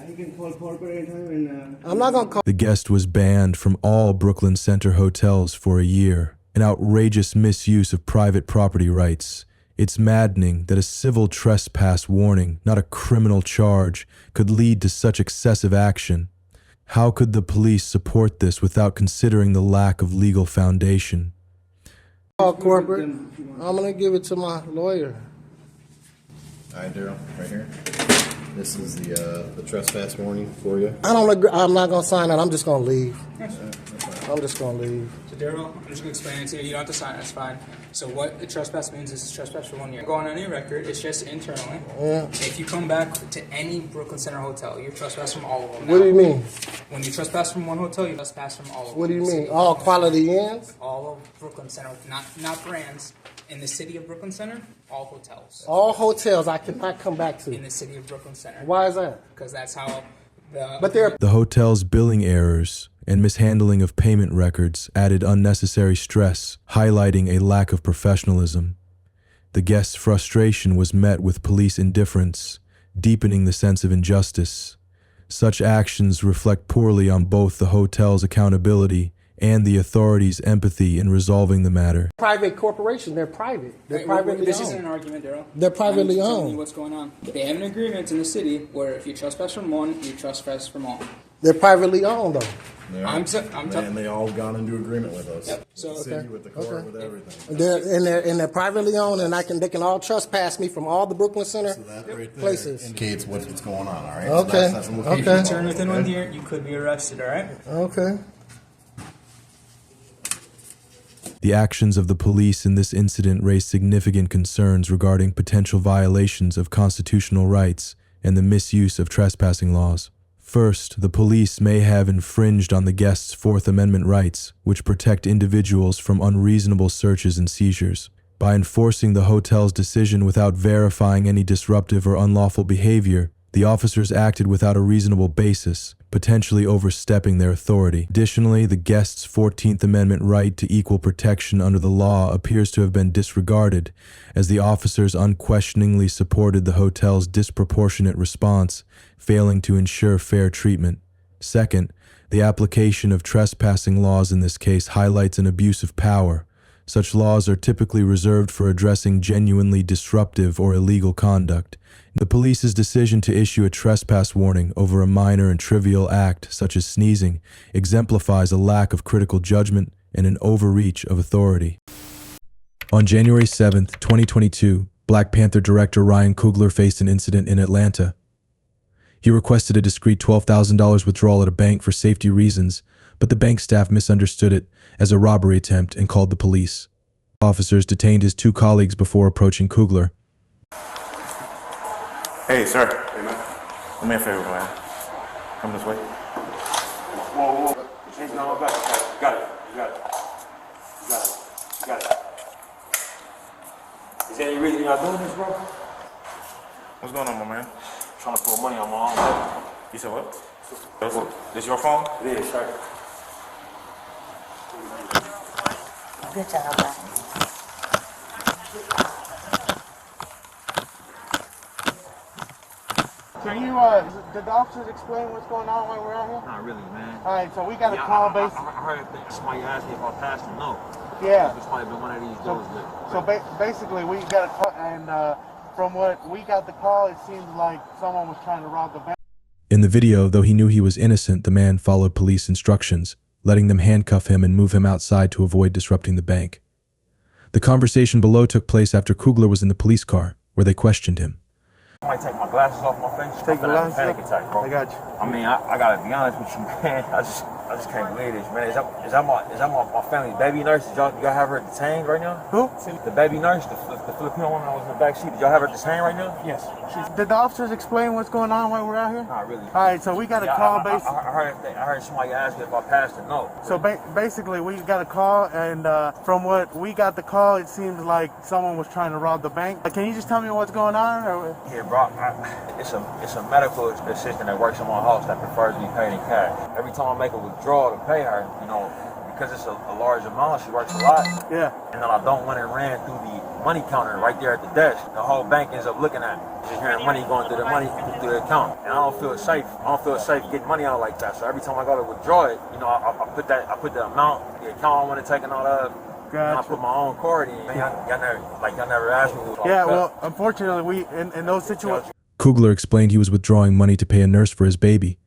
He can call corporate anytime and I'm not gonna call. The guest was banned from all Brooklyn Center hotels for a year, an outrageous misuse of private property rights. It's maddening that a civil trespass warning, not a criminal charge, could lead to such excessive action. How could the police support this without considering the lack of legal foundation? Call corporate. I'm gonna give it to my lawyer. All right, Daryl, right here. This is the trespass warning for you. I don't agree. I'm not gonna sign it. I'm just gonna leave. I'm just gonna leave. So Daryl, I'm just gonna explain it to you. You don't have to sign it. It's fine. So what a trespass means is it's trespass for 1 year. Going on your record, it's just internally. Yeah. If you come back to any Brooklyn Center hotel, you're trespassed from all of them. What do you mean? When you trespass from one hotel, you trespass from all of them. What do you mean? All Quality Inns? All of Brooklyn Center, not brands. In the city of Brooklyn Center, all hotels. All hotels I cannot come back to. In the city of Brooklyn Center. Why is that? Because that's how The hotel's billing errors and mishandling of payment records added unnecessary stress, highlighting a lack of professionalism. The guest's frustration was met with police indifference, deepening the sense of injustice. Such actions reflect poorly on both the hotel's accountability and the authorities' empathy in resolving the matter. Private corporation, they're private. They're privately This owned. isn't an argument, Daryl. They're privately I'm telling you owned. what's going on. They have an agreement in the city where if you trespass from one, you trespass from all. They're privately owned, though. And they all gone into agreement with us. Yep. So with the city, with the court, with everything. They're privately owned, and they can all trespass me from all the Brooklyn Center That right there places. indicates what's going on. All right. Okay. So that's the location. Okay. Turn within 1 year, you could be arrested. All right. Okay. The actions of the police in this incident raised significant concerns regarding potential violations of constitutional rights and the misuse of trespassing laws. First, the police may have infringed on the guest's Fourth Amendment rights, which protect individuals from unreasonable searches and seizures. By enforcing the hotel's decision without verifying any disruptive or unlawful behavior, the officers acted without a reasonable basis, potentially overstepping their authority. Additionally, the guest's 14th Amendment right to equal protection under the law appears to have been disregarded, as the officers unquestioningly supported the hotel's disproportionate response, failing to ensure fair treatment. Second, the application of trespassing laws in this case highlights an abuse of power. Such laws are typically reserved for addressing genuinely disruptive or illegal conduct. The police's decision to issue a trespass warning over a minor and trivial act, such as sneezing, exemplifies a lack of critical judgment and an overreach of authority. On January 7, 2022, Black Panther director Ryan Coogler faced an incident in Atlanta. He requested a discreet $12,000 withdrawal at a bank for safety reasons, but the bank staff misunderstood it as a robbery attempt and called the police. Officers detained his 2 colleagues before approaching Kugler. Hey, sir. Hey, man. Do me a favor, man. Come this way. Whoa, whoa. Change it on my back. Got it. You got it. You got it. You got it. Is there any reason y'all doing this, bro? What's going on, my man? I'm trying to pull money on my own, bro. You said what? This your phone? It is, sir. Good job, man. Can you, did the officers explain what's going on while we're out here? Not really, man. All right, so we got a call basically. I heard somebody asked me if I passed or no. Yeah. It's probably been one of these days. So basically, we got a call, and from what we got the call, it seems like someone was trying to rob the bank. In the video, though he knew he was innocent, the man followed police instructions, letting them handcuff him and move him outside to avoid disrupting the bank. The conversation below took place after Kugler was in the police car, where they questioned him. I might take my glasses off my face. Take the glasses panic attack, bro. I got you. I mean, I gotta be honest with you, man. I just can't believe this, man. Is that my family's baby nurse? Did y'all have her detained right now? Who? The baby nurse, the Filipino woman that was in the back seat. Did y'all have her detained right now? Yes. Did the officers explain what's going on while we're out here? Not really. All right, so we got a call basically. I heard somebody ask me if I passed or no. So basically, we got a call, and from what we got the call, it seems like someone was trying to rob the bank. Can you just tell me what's going on? Or? Yeah, bro. It's a medical assistant that works in my house that prefers to be paid in cash. Every time I make a withdrawal to pay her, you know, because it's a large amount, she works a lot. Yeah. And then I don't want it ran through the money counter right there at the desk. The whole bank ends up looking at me, just hearing money going through the account. And I don't feel safe. I don't feel safe getting money out like that. So every time I go to withdraw it, you know, I put the amount, the account I want it taken out of. Gotcha. And I put my own card in. Y'all never asked me. Yeah, well, unfortunately, we in those situations. Kugler explained he was withdrawing money to pay a nurse for his baby.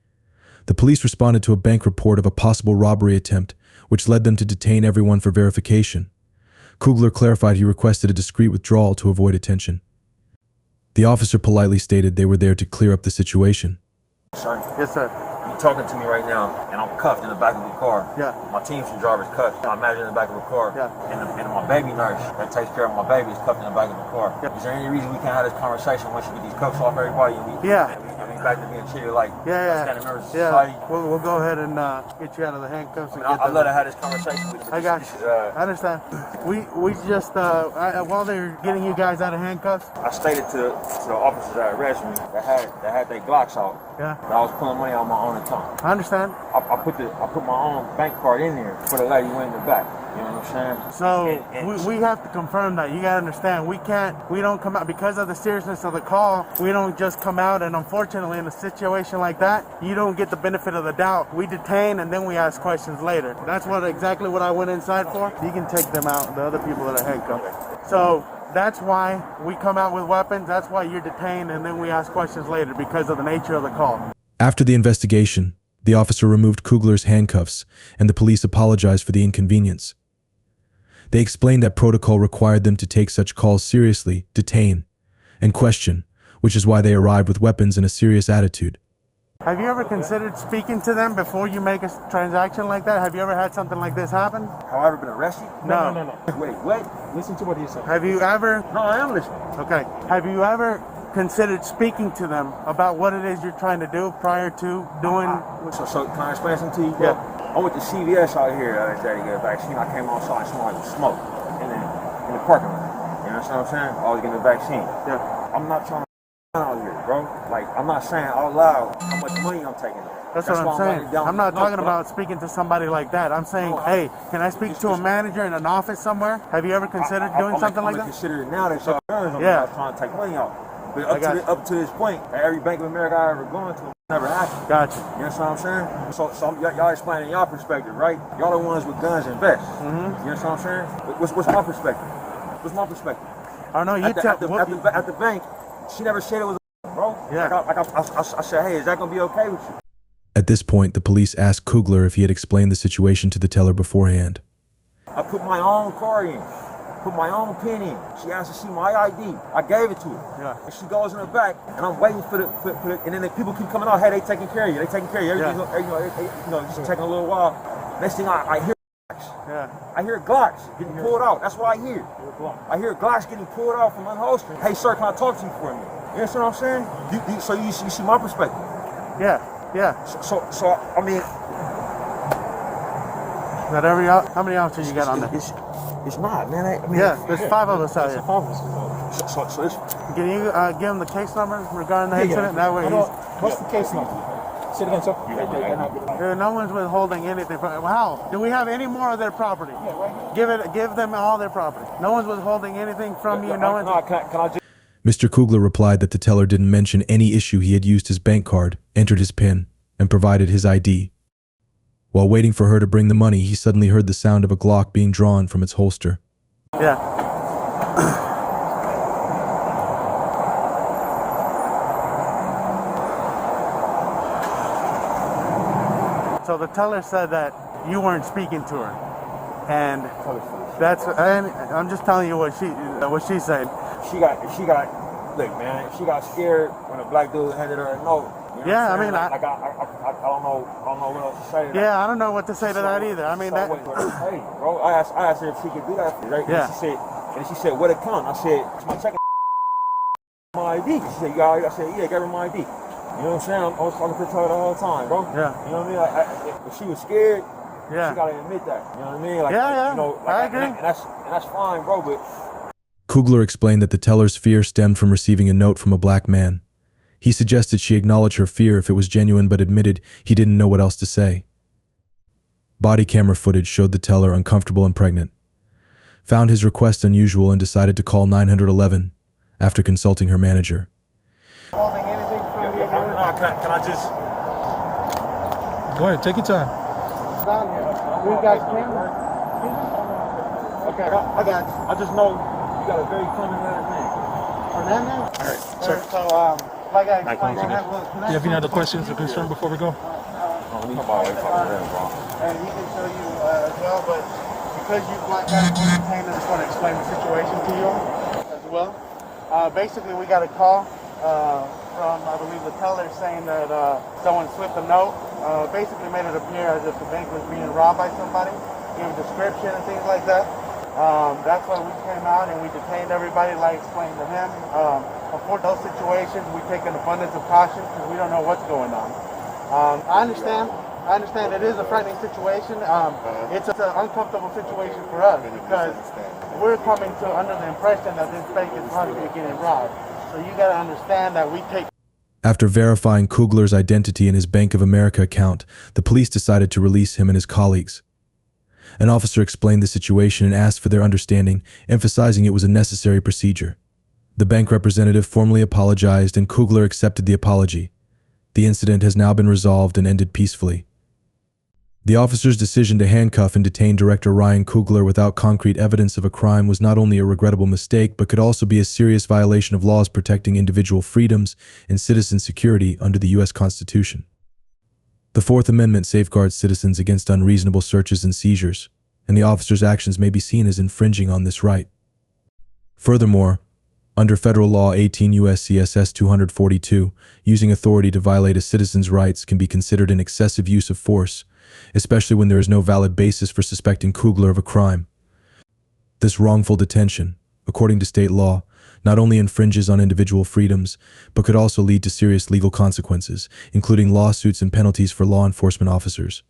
The police responded to a bank report of a possible robbery attempt, which led them to detain everyone for verification. Kugler clarified he requested a discreet withdrawal to avoid attention. The officer politely stated they were there to clear up the situation. Sir? Yes, sir. You're talking to me right now, and I'm cuffed in the back of the car. Yeah. My teamster driver's cuffed. I imagine in the back of the car. Yeah. And my baby nurse that takes care of my baby is cuffed in the back of the car. Yeah. Is there any reason we can't have this conversation once you get these cuffs off everybody? And we back to being treated like standing members of society? We'll go ahead and get you out of the handcuffs. I'd love to have this conversation with you. I got you. I understand. We just, while they're getting you guys out of handcuffs, I stated to the officers that arrested me that had their Glocks out. Yeah. That I was pulling money out of my own account. I understand. I put my own bank card in there for the lady who went in the back. You know what I'm saying? So we have to confirm that. You gotta understand, we don't come out because of the seriousness of the call. We don't just come out, and unfortunately in a situation like that, you don't get the benefit of the doubt. We detain and then we ask questions later. That's exactly what I went inside for. You can take them out, the other people that are handcuffed. So that's why we come out with weapons. That's why you're detained, and then we ask questions later because of the nature of the call. After the investigation, the officer removed Kugler's handcuffs, and the police apologized for the inconvenience. They explained that protocol required them to take such calls seriously, detain, and question, which is why they arrived with weapons and a serious attitude. Have you ever considered speaking to them before you make a transaction like that? Have you ever had something like this happen? Have I ever been arrested? No. Wait, what? Listen to what he said. Have you ever? No, I am listening. Okay. Have you ever considered speaking to them about what it is you're trying to do prior to doing? So can I explain something to you? Yeah. I went to CVS out here the other day to get a vaccine. I came outside and smelled like smoke in the parking lot. You know what I'm saying? I was getting the vaccine. Yeah. I'm not trying to out here, bro. Like, I'm not saying out loud how much money I'm taking. That's what I'm saying. I'm not talking about speaking to somebody like that. I'm saying, hey, can I speak to a manager in an office somewhere? Have you ever considered doing something like that? I'm consider it now that y'all I'm not trying to take money out. But up to this point, every Bank of America I ever gone to never happened. Gotcha. You know what I'm saying? So y'all explaining y'all perspective, right? Y'all the ones with guns and vests. You know what I'm saying? What's my perspective? What's my perspective? I don't know. You at the bank, she never said it was bro. Yeah. I said, hey, is that gonna be okay with you? At this point, the police asked Kugler if he had explained the situation to the teller beforehand. I put my own card in. put my own pin in. She asked to see my ID. I gave it to her. Yeah. And she goes in the back, and I'm waiting for the and then the people keep coming out. Hey, they taking care of you. They taking care of you. Everything's just taking a little while. Next thing I hear Glocks. Yeah. I hear Glocks getting pulled out. That's what I hear. I hear Glocks getting pulled out from unholstering. Hey, sir, can I talk to you for a minute? You understand what I'm saying? So you see my perspective. Yeah. Yeah. So I mean, Not how many officers you got on there? It's not, man. I mean, yeah, there's 5 of us out here. 5 of us. So it's. Can you give him the case number regarding the incident? That way What's the case number? Say it again, sir. No one's withholding anything from. How? Do we have any more of their property? Give them all their property. No one's withholding anything from you. No one's. Can I just... Mr. Kugler replied that the teller didn't mention any issue. He had used his bank card, entered his PIN, and provided his ID. While waiting for her to bring the money, he suddenly heard the sound of a Glock being drawn from its holster. Yeah. So the teller said that you weren't speaking to her, and I'm just telling you what she said. She got, look, man, she got scared when a black dude handed her a note. You know Yeah, I mean, I don't know what else to say to that. Yeah, I don't know what to say to that either. I mean, that. Hey, bro, I asked her if she could do that for you, right? Yeah. And she said, what account? I said, it's my checking my ID. She said, I said, yeah, give her my ID. You know what I'm saying? I was talking to her the whole time, bro. Yeah. You know what I mean? If she was scared, yeah, she gotta admit that. You know what I mean? Yeah. You know, I agree. And that's fine, bro. But Kugler explained that the teller's fear stemmed from receiving a note from a black man. He suggested she acknowledge her fear if it was genuine, but admitted he didn't know what else to say. Body camera footage showed the teller uncomfortable and pregnant. Found his request unusual and decided to call 911 after consulting her manager. can I just... Go ahead, take your time. We got camera. Okay, I got you. I just know you got a very common last name. Fernandez? All right, sir. So, like I explained, Do you have any other questions or concerns before we go? and he can show you as well, but because you blacked out container, I just want to explain the situation to you as well. Basically, we got a call from, I believe, the teller saying that someone slipped a note. Basically made it appear as if the bank was being robbed by somebody, gave a description and things like that. That's why we came out and we detained everybody, like explained to him. For those situations, we take an abundance of caution because we don't know what's going on. I understand it is a frightening situation. It's an uncomfortable situation for us because we're coming to under the impression that this bank is possibly getting robbed. So you got to understand that we take. After verifying Kugler's identity in his Bank of America account, the police decided to release him and his colleagues. An officer explained the situation and asked for their understanding, emphasizing it was a necessary procedure. The bank representative formally apologized and Kugler accepted the apology. The incident has now been resolved and ended peacefully. The officer's decision to handcuff and detain Director Ryan Kugler without concrete evidence of a crime was not only a regrettable mistake, but could also be a serious violation of laws protecting individual freedoms and citizen security under the U.S. Constitution. The Fourth Amendment safeguards citizens against unreasonable searches and seizures, and the officer's actions may be seen as infringing on this right. Furthermore, under federal law 18 U.S.C. SS 242, using authority to violate a citizen's rights can be considered an excessive use of force, especially when there is no valid basis for suspecting Kugler of a crime. This wrongful detention, according to state law, not only infringes on individual freedoms, but could also lead to serious legal consequences, including lawsuits and penalties for law enforcement officers.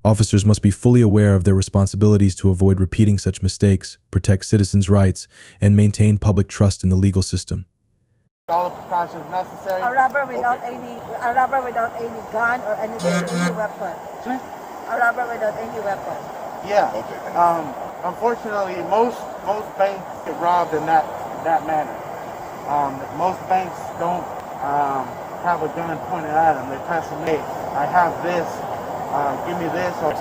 Officers must be fully aware of their responsibilities to avoid repeating such mistakes, protect citizens' rights, and maintain public trust in the legal system. All the precautions necessary. A robber without any gun or any weapon. A robber without any weapon. Yeah. Unfortunately, most banks get robbed in that manner. Most banks don't have a gun pointed at them. They pass them, hey, I have this. Give me this. Or,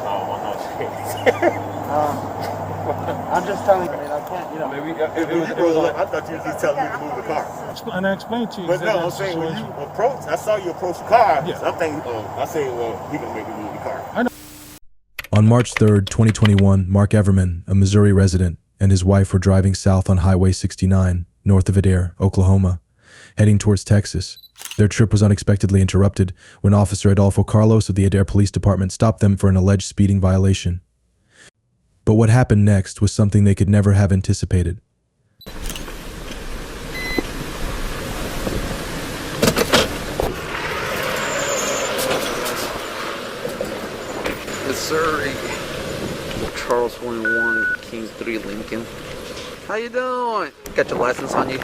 I'm just telling you, I can't, you know. Maybe I thought you were just telling me to move the car. And I explained to you. But no, I'm saying when you approach, I saw you approach the car. Yeah. So I'm thinking, I say, well, he gonna make me move the car. On March 3rd, 2021, Mark Everman, a Missouri resident, and his wife were driving south on Highway 69, north of Adair, Oklahoma, heading towards Texas. Their trip was unexpectedly interrupted when Officer Adolfo Carlos of the Adair Police Department stopped them for an alleged speeding violation. But what happened next was something they could never have anticipated. Missouri, Charles 21, King 3, Lincoln. How you doing? Got your license on you?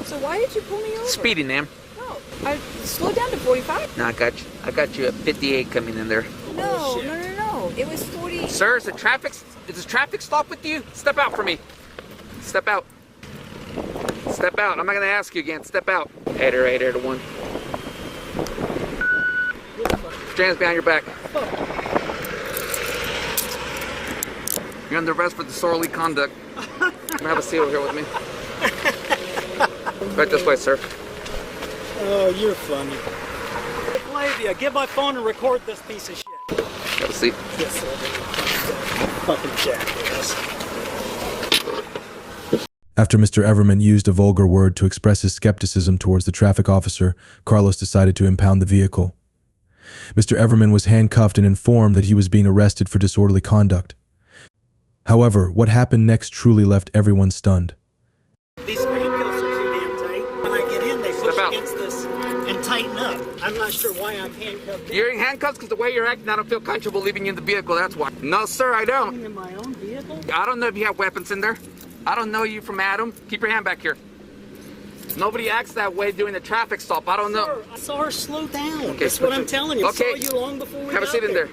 So why did you pull me over? Speeding, ma'am. No, I slowed down to 45. No, I got you. I got you at 58 coming in there. No. It was 40. Sir, is a traffic stop with you? Step out for me. Step out. Step out. I'm not gonna ask you again. Step out. 8 to 1. Hands behind your back. You're under arrest for disorderly conduct. Have a seat over here with me. Right this way, sir. Oh, you're funny. Flavia, get my phone and record this piece of shit. Have a seat. Yes, sir. Fucking jackass. After Mr. Everman used a vulgar word to express his skepticism towards the traffic officer, Carlos decided to impound the vehicle. Mr. Everman was handcuffed and informed that he was being arrested for disorderly conduct. However, what happened next truly left everyone stunned. These handcuffs are too damn tight. When I get in, they push against this and tighten up. I'm not sure why I'm handcuffed. You're in handcuffs because the way you're acting, I don't feel comfortable leaving you in the vehicle, that's why. No, sir, I don't. In my own vehicle? I don't know if you have weapons in there. I don't know you from Adam. Keep your hand back here. Nobody acts that way during the traffic stop. I don't know. Sir, I saw her slow down. Okay, That's what I'm telling you. Okay. I saw you long before we Have a got seat in there.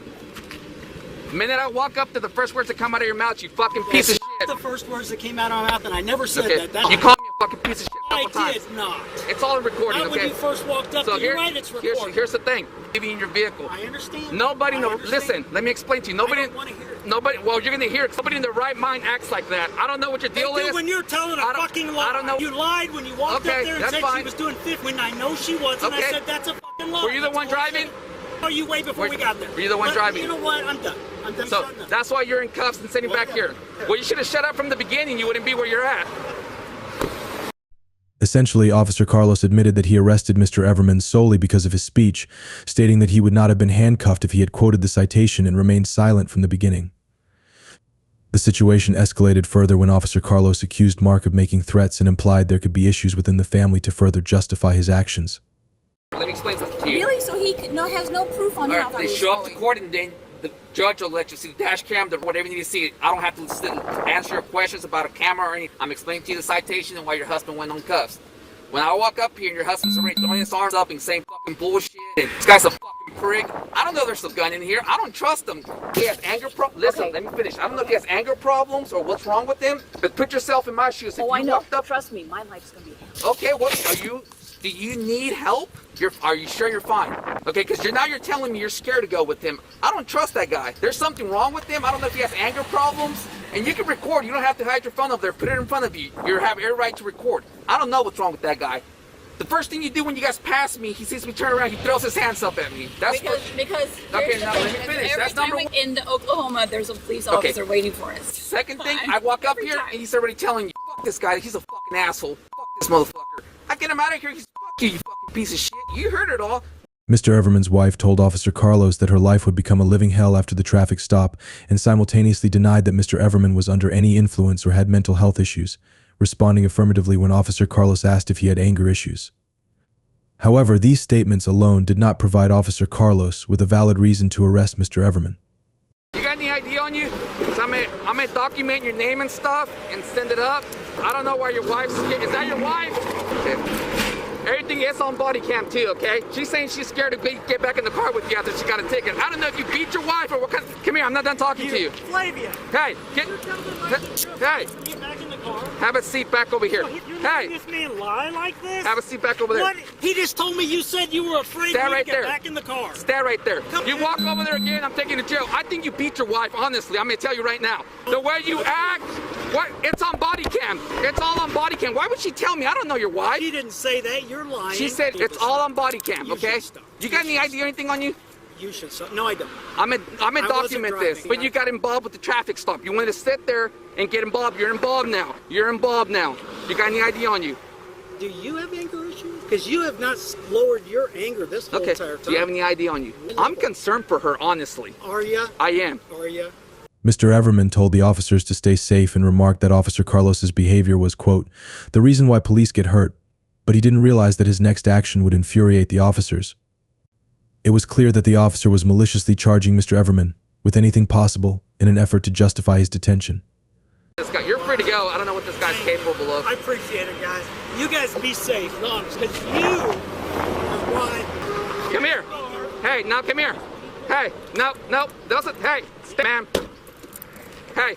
The minute I walk up to the first words that come out of your mouth, you fucking piece of shit. The first words that came out of my mouth, and I never said Okay. that. You called me a fucking piece of shit a couple I times. did not. It's all in recording, Not okay? when you first walked up. So You're right, it's recorded. here's the thing. Leaving in your vehicle. I understand. Nobody, I understand. listen, let me explain to you. Nobody, I don't want to hear it. Nobody, well, you're going to hear it. Somebody in their right mind acts like that. I don't know what your deal They do is. when you're telling a fucking lie. I don't know. You lied when you walked Okay, up there and that's said fine. she was doing 50 when I know she wasn't. Okay. I said that's a fucking lie. Were you the one driving? Oh, you way before we got there. Were you the one driving? You know what? I'm done. I'm done. So that's why you're in cuffs and sitting back here. Well, you should have shut up from the beginning. You wouldn't be where you're at. Essentially, Officer Carlos admitted that he arrested Mr. Everman solely because of his speech, stating that he would not have been handcuffed if he had quoted the citation and remained silent from the beginning. The situation escalated further when Officer Carlos accused Mark of making threats and implied there could be issues within the family to further justify his actions. Let me explain something to you. Really? So he has no proof on how They show up to court and then the judge will let you see the dash cam, whatever you need to see. I don't have to answer your questions about a camera or anything. I'm explaining to you the citation and why your husband went on cuffs. When I walk up here and your husband's already throwing his arms up and saying fucking bullshit and this guy's a fucking prick, I don't know there's a gun in here. I don't trust him. He has anger problems. Listen, let me finish. I don't know if he has anger problems or what's wrong with him, but put yourself in my shoes. Oh, I know. Trust me, my life's gonna be hell. Okay, do you need help? Are you sure you're fine? Okay, because you're telling me you're scared to go with him. I don't trust that guy. There's something wrong with him. I don't know if he has anger problems. And you can record. You don't have to hide your phone up there. Put it in front of you. You have every right to record. I don't know what's wrong with that guy. The first thing you do when you guys pass me, he sees me turn around, he throws his hands up at me. That's because okay, now let me finish. Every That's time number one. in Oklahoma, there's a police officer waiting for us. Second thing, I walk up here and he's already telling you, fuck this guy, he's a fucking asshole. Fuck this motherfucker. I get him out of here, he's fuck you fucking piece of shit. You heard it all. Mr. Everman's wife told Officer Carlos that her life would become a living hell after the traffic stop and simultaneously denied that Mr. Everman was under any influence or had mental health issues, responding affirmatively when Officer Carlos asked if he had anger issues. However, these statements alone did not provide Officer Carlos with a valid reason to arrest Mr. Everman. You got any ID on you? Cause I'm gonna document your name and stuff and send it up. I don't know why your wife's scared. Is that your wife? Okay. Everything is on body cam too, okay? She's saying she's scared to get back in the car with you after she got a ticket. I don't know if you beat your wife or what kind of... Come here, I'm not done talking to you. Flavia. Hey, hey, Get back in the car. have a seat back over here. So you're Hey, letting this man lie like this? have a seat back over there. What? He just told me you said you were afraid Stand of me right to get there. back in the car. Stand right there. You walk over there again, I'm taking you to jail. I think you beat your wife, honestly. I'm gonna tell you right now. The way you act, what? It's on body cam. It's all on body cam. Why would she tell me? I don't know your wife. She didn't say that. You're lying. She said it's all on body cam, okay? You got any ID or anything on you? You should. No, I don't. I'm gonna document this. But you got involved with the traffic stop. You want to sit there and get involved. You're involved now. You're involved now. You got any ID on you? Do you have anger issues? Because you have not lowered your anger this whole entire time. Do you have any ID on you? I'm concerned for her, honestly. Are you? I am. Are you? Mr. Everman told the officers to stay safe and remarked that Officer Carlos's behavior was, quote, the reason why police get hurt, but he didn't realize that his next action would infuriate the officers. It was clear that the officer was maliciously charging Mr. Everman with anything possible in an effort to justify his detention. This guy, you're free to go. I don't know what this guy's capable of. I appreciate it, guys. You guys be safe, because you are why. Come here. Hey, now come here. Hey, no, doesn't. Hey, stay, ma'am. Hey,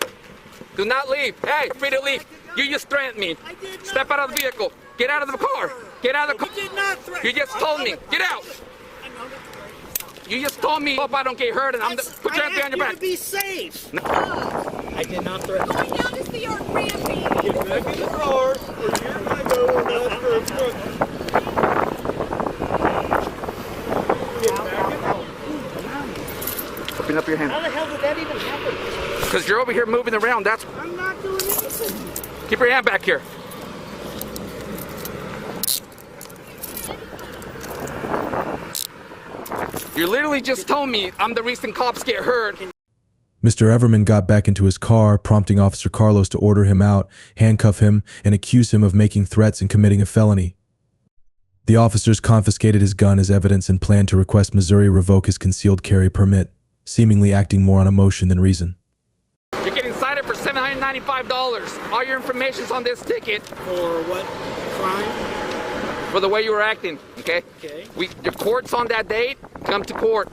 do not leave. Hey, free to leave. You just threatened me. Step out of the vehicle. Get out of the car. Get out of the car. You did not threaten. You just told me. Get out. You just told me, hope I don't get hurt, and I'm put your hand behind your back. To be safe. No. I did not threaten. Going down to see our grandbaby. Get back in the car, or you're going to go and ask for instructions. Get back in the car. Open up your hand. How the hell did that even happen? Because you're over here moving around. That's. I'm not doing anything. Keep your hand back here. You literally just told me I'm the reason cops get hurt. Mr. Everman got back into his car, prompting Officer Carlos to order him out, handcuff him, and accuse him of making threats and committing a felony. The officers confiscated his gun as evidence and planned to request Missouri revoke his concealed carry permit, seemingly acting more on emotion than reason. You're getting cited for $795. All your information's on this ticket. For what crime? For the way you were acting, okay? Okay. Your court's on that date. Come to court.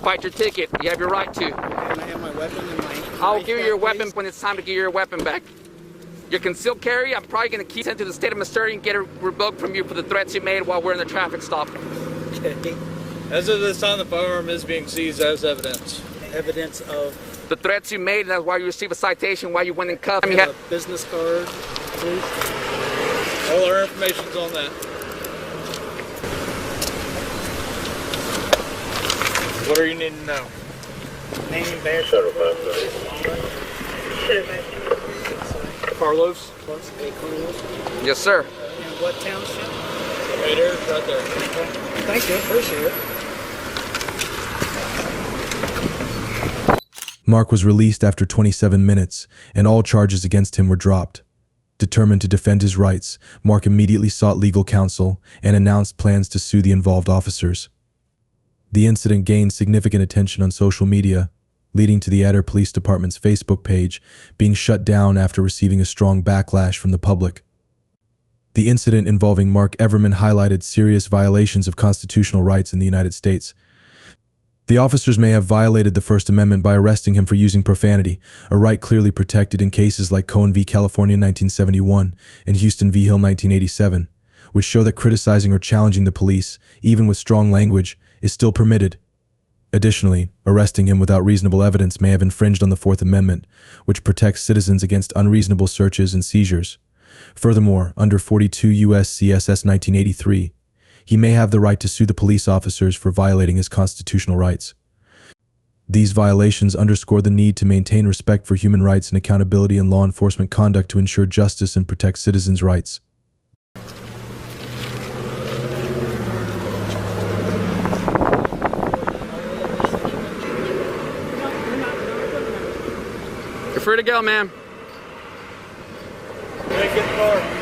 Fight your ticket. You have your right to. Can I have my weapon in my I'll give you your weapon when it's time to give you your weapon back. Your concealed carry, I'm probably going to keep sent to the state of Missouri and get it revoked from you for the threats you made while we're in the traffic stop. Okay. As of this time, the firearm is being seized as evidence. Evidence of the threats you made, and that's why you received a citation, why you went in cuffs. a business card, please. All our information's on that. What are you needing to know? Name and badge. Carlos? Hey, Carlos. Yes, sir. And what township? Right there, right there. Thank you, appreciate it. Mark was released after 27 minutes, and all charges against him were dropped. Determined to defend his rights, Mark immediately sought legal counsel and announced plans to sue the involved officers. The incident gained significant attention on social media, leading to the Eder Police Department's Facebook page being shut down after receiving a strong backlash from the public. The incident involving Mark Everman highlighted serious violations of constitutional rights in the United States. The officers may have violated the First Amendment by arresting him for using profanity, a right clearly protected in cases like Cohen v. California 1971 and Houston v. Hill 1987, which show that criticizing or challenging the police, even with strong language, is still permitted. Additionally, arresting him without reasonable evidence may have infringed on the Fourth Amendment, which protects citizens against unreasonable searches and seizures. Furthermore, under 42 U.S. CSS 1983, he may have the right to sue the police officers for violating his constitutional rights. These violations underscore the need to maintain respect for human rights and accountability in law enforcement conduct to ensure justice and protect citizens' rights. You're free to go, ma'am. Get the car.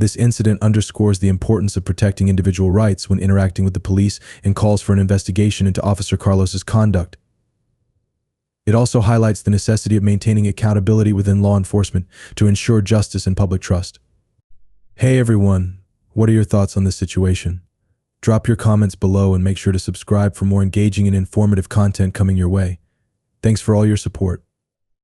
This incident underscores the importance of protecting individual rights when interacting with the police and calls for an investigation into Officer Carlos's conduct. It also highlights the necessity of maintaining accountability within law enforcement to ensure justice and public trust. Hey everyone, what are your thoughts on this situation? Drop your comments below and make sure to subscribe for more engaging and informative content coming your way. Thanks for all your support.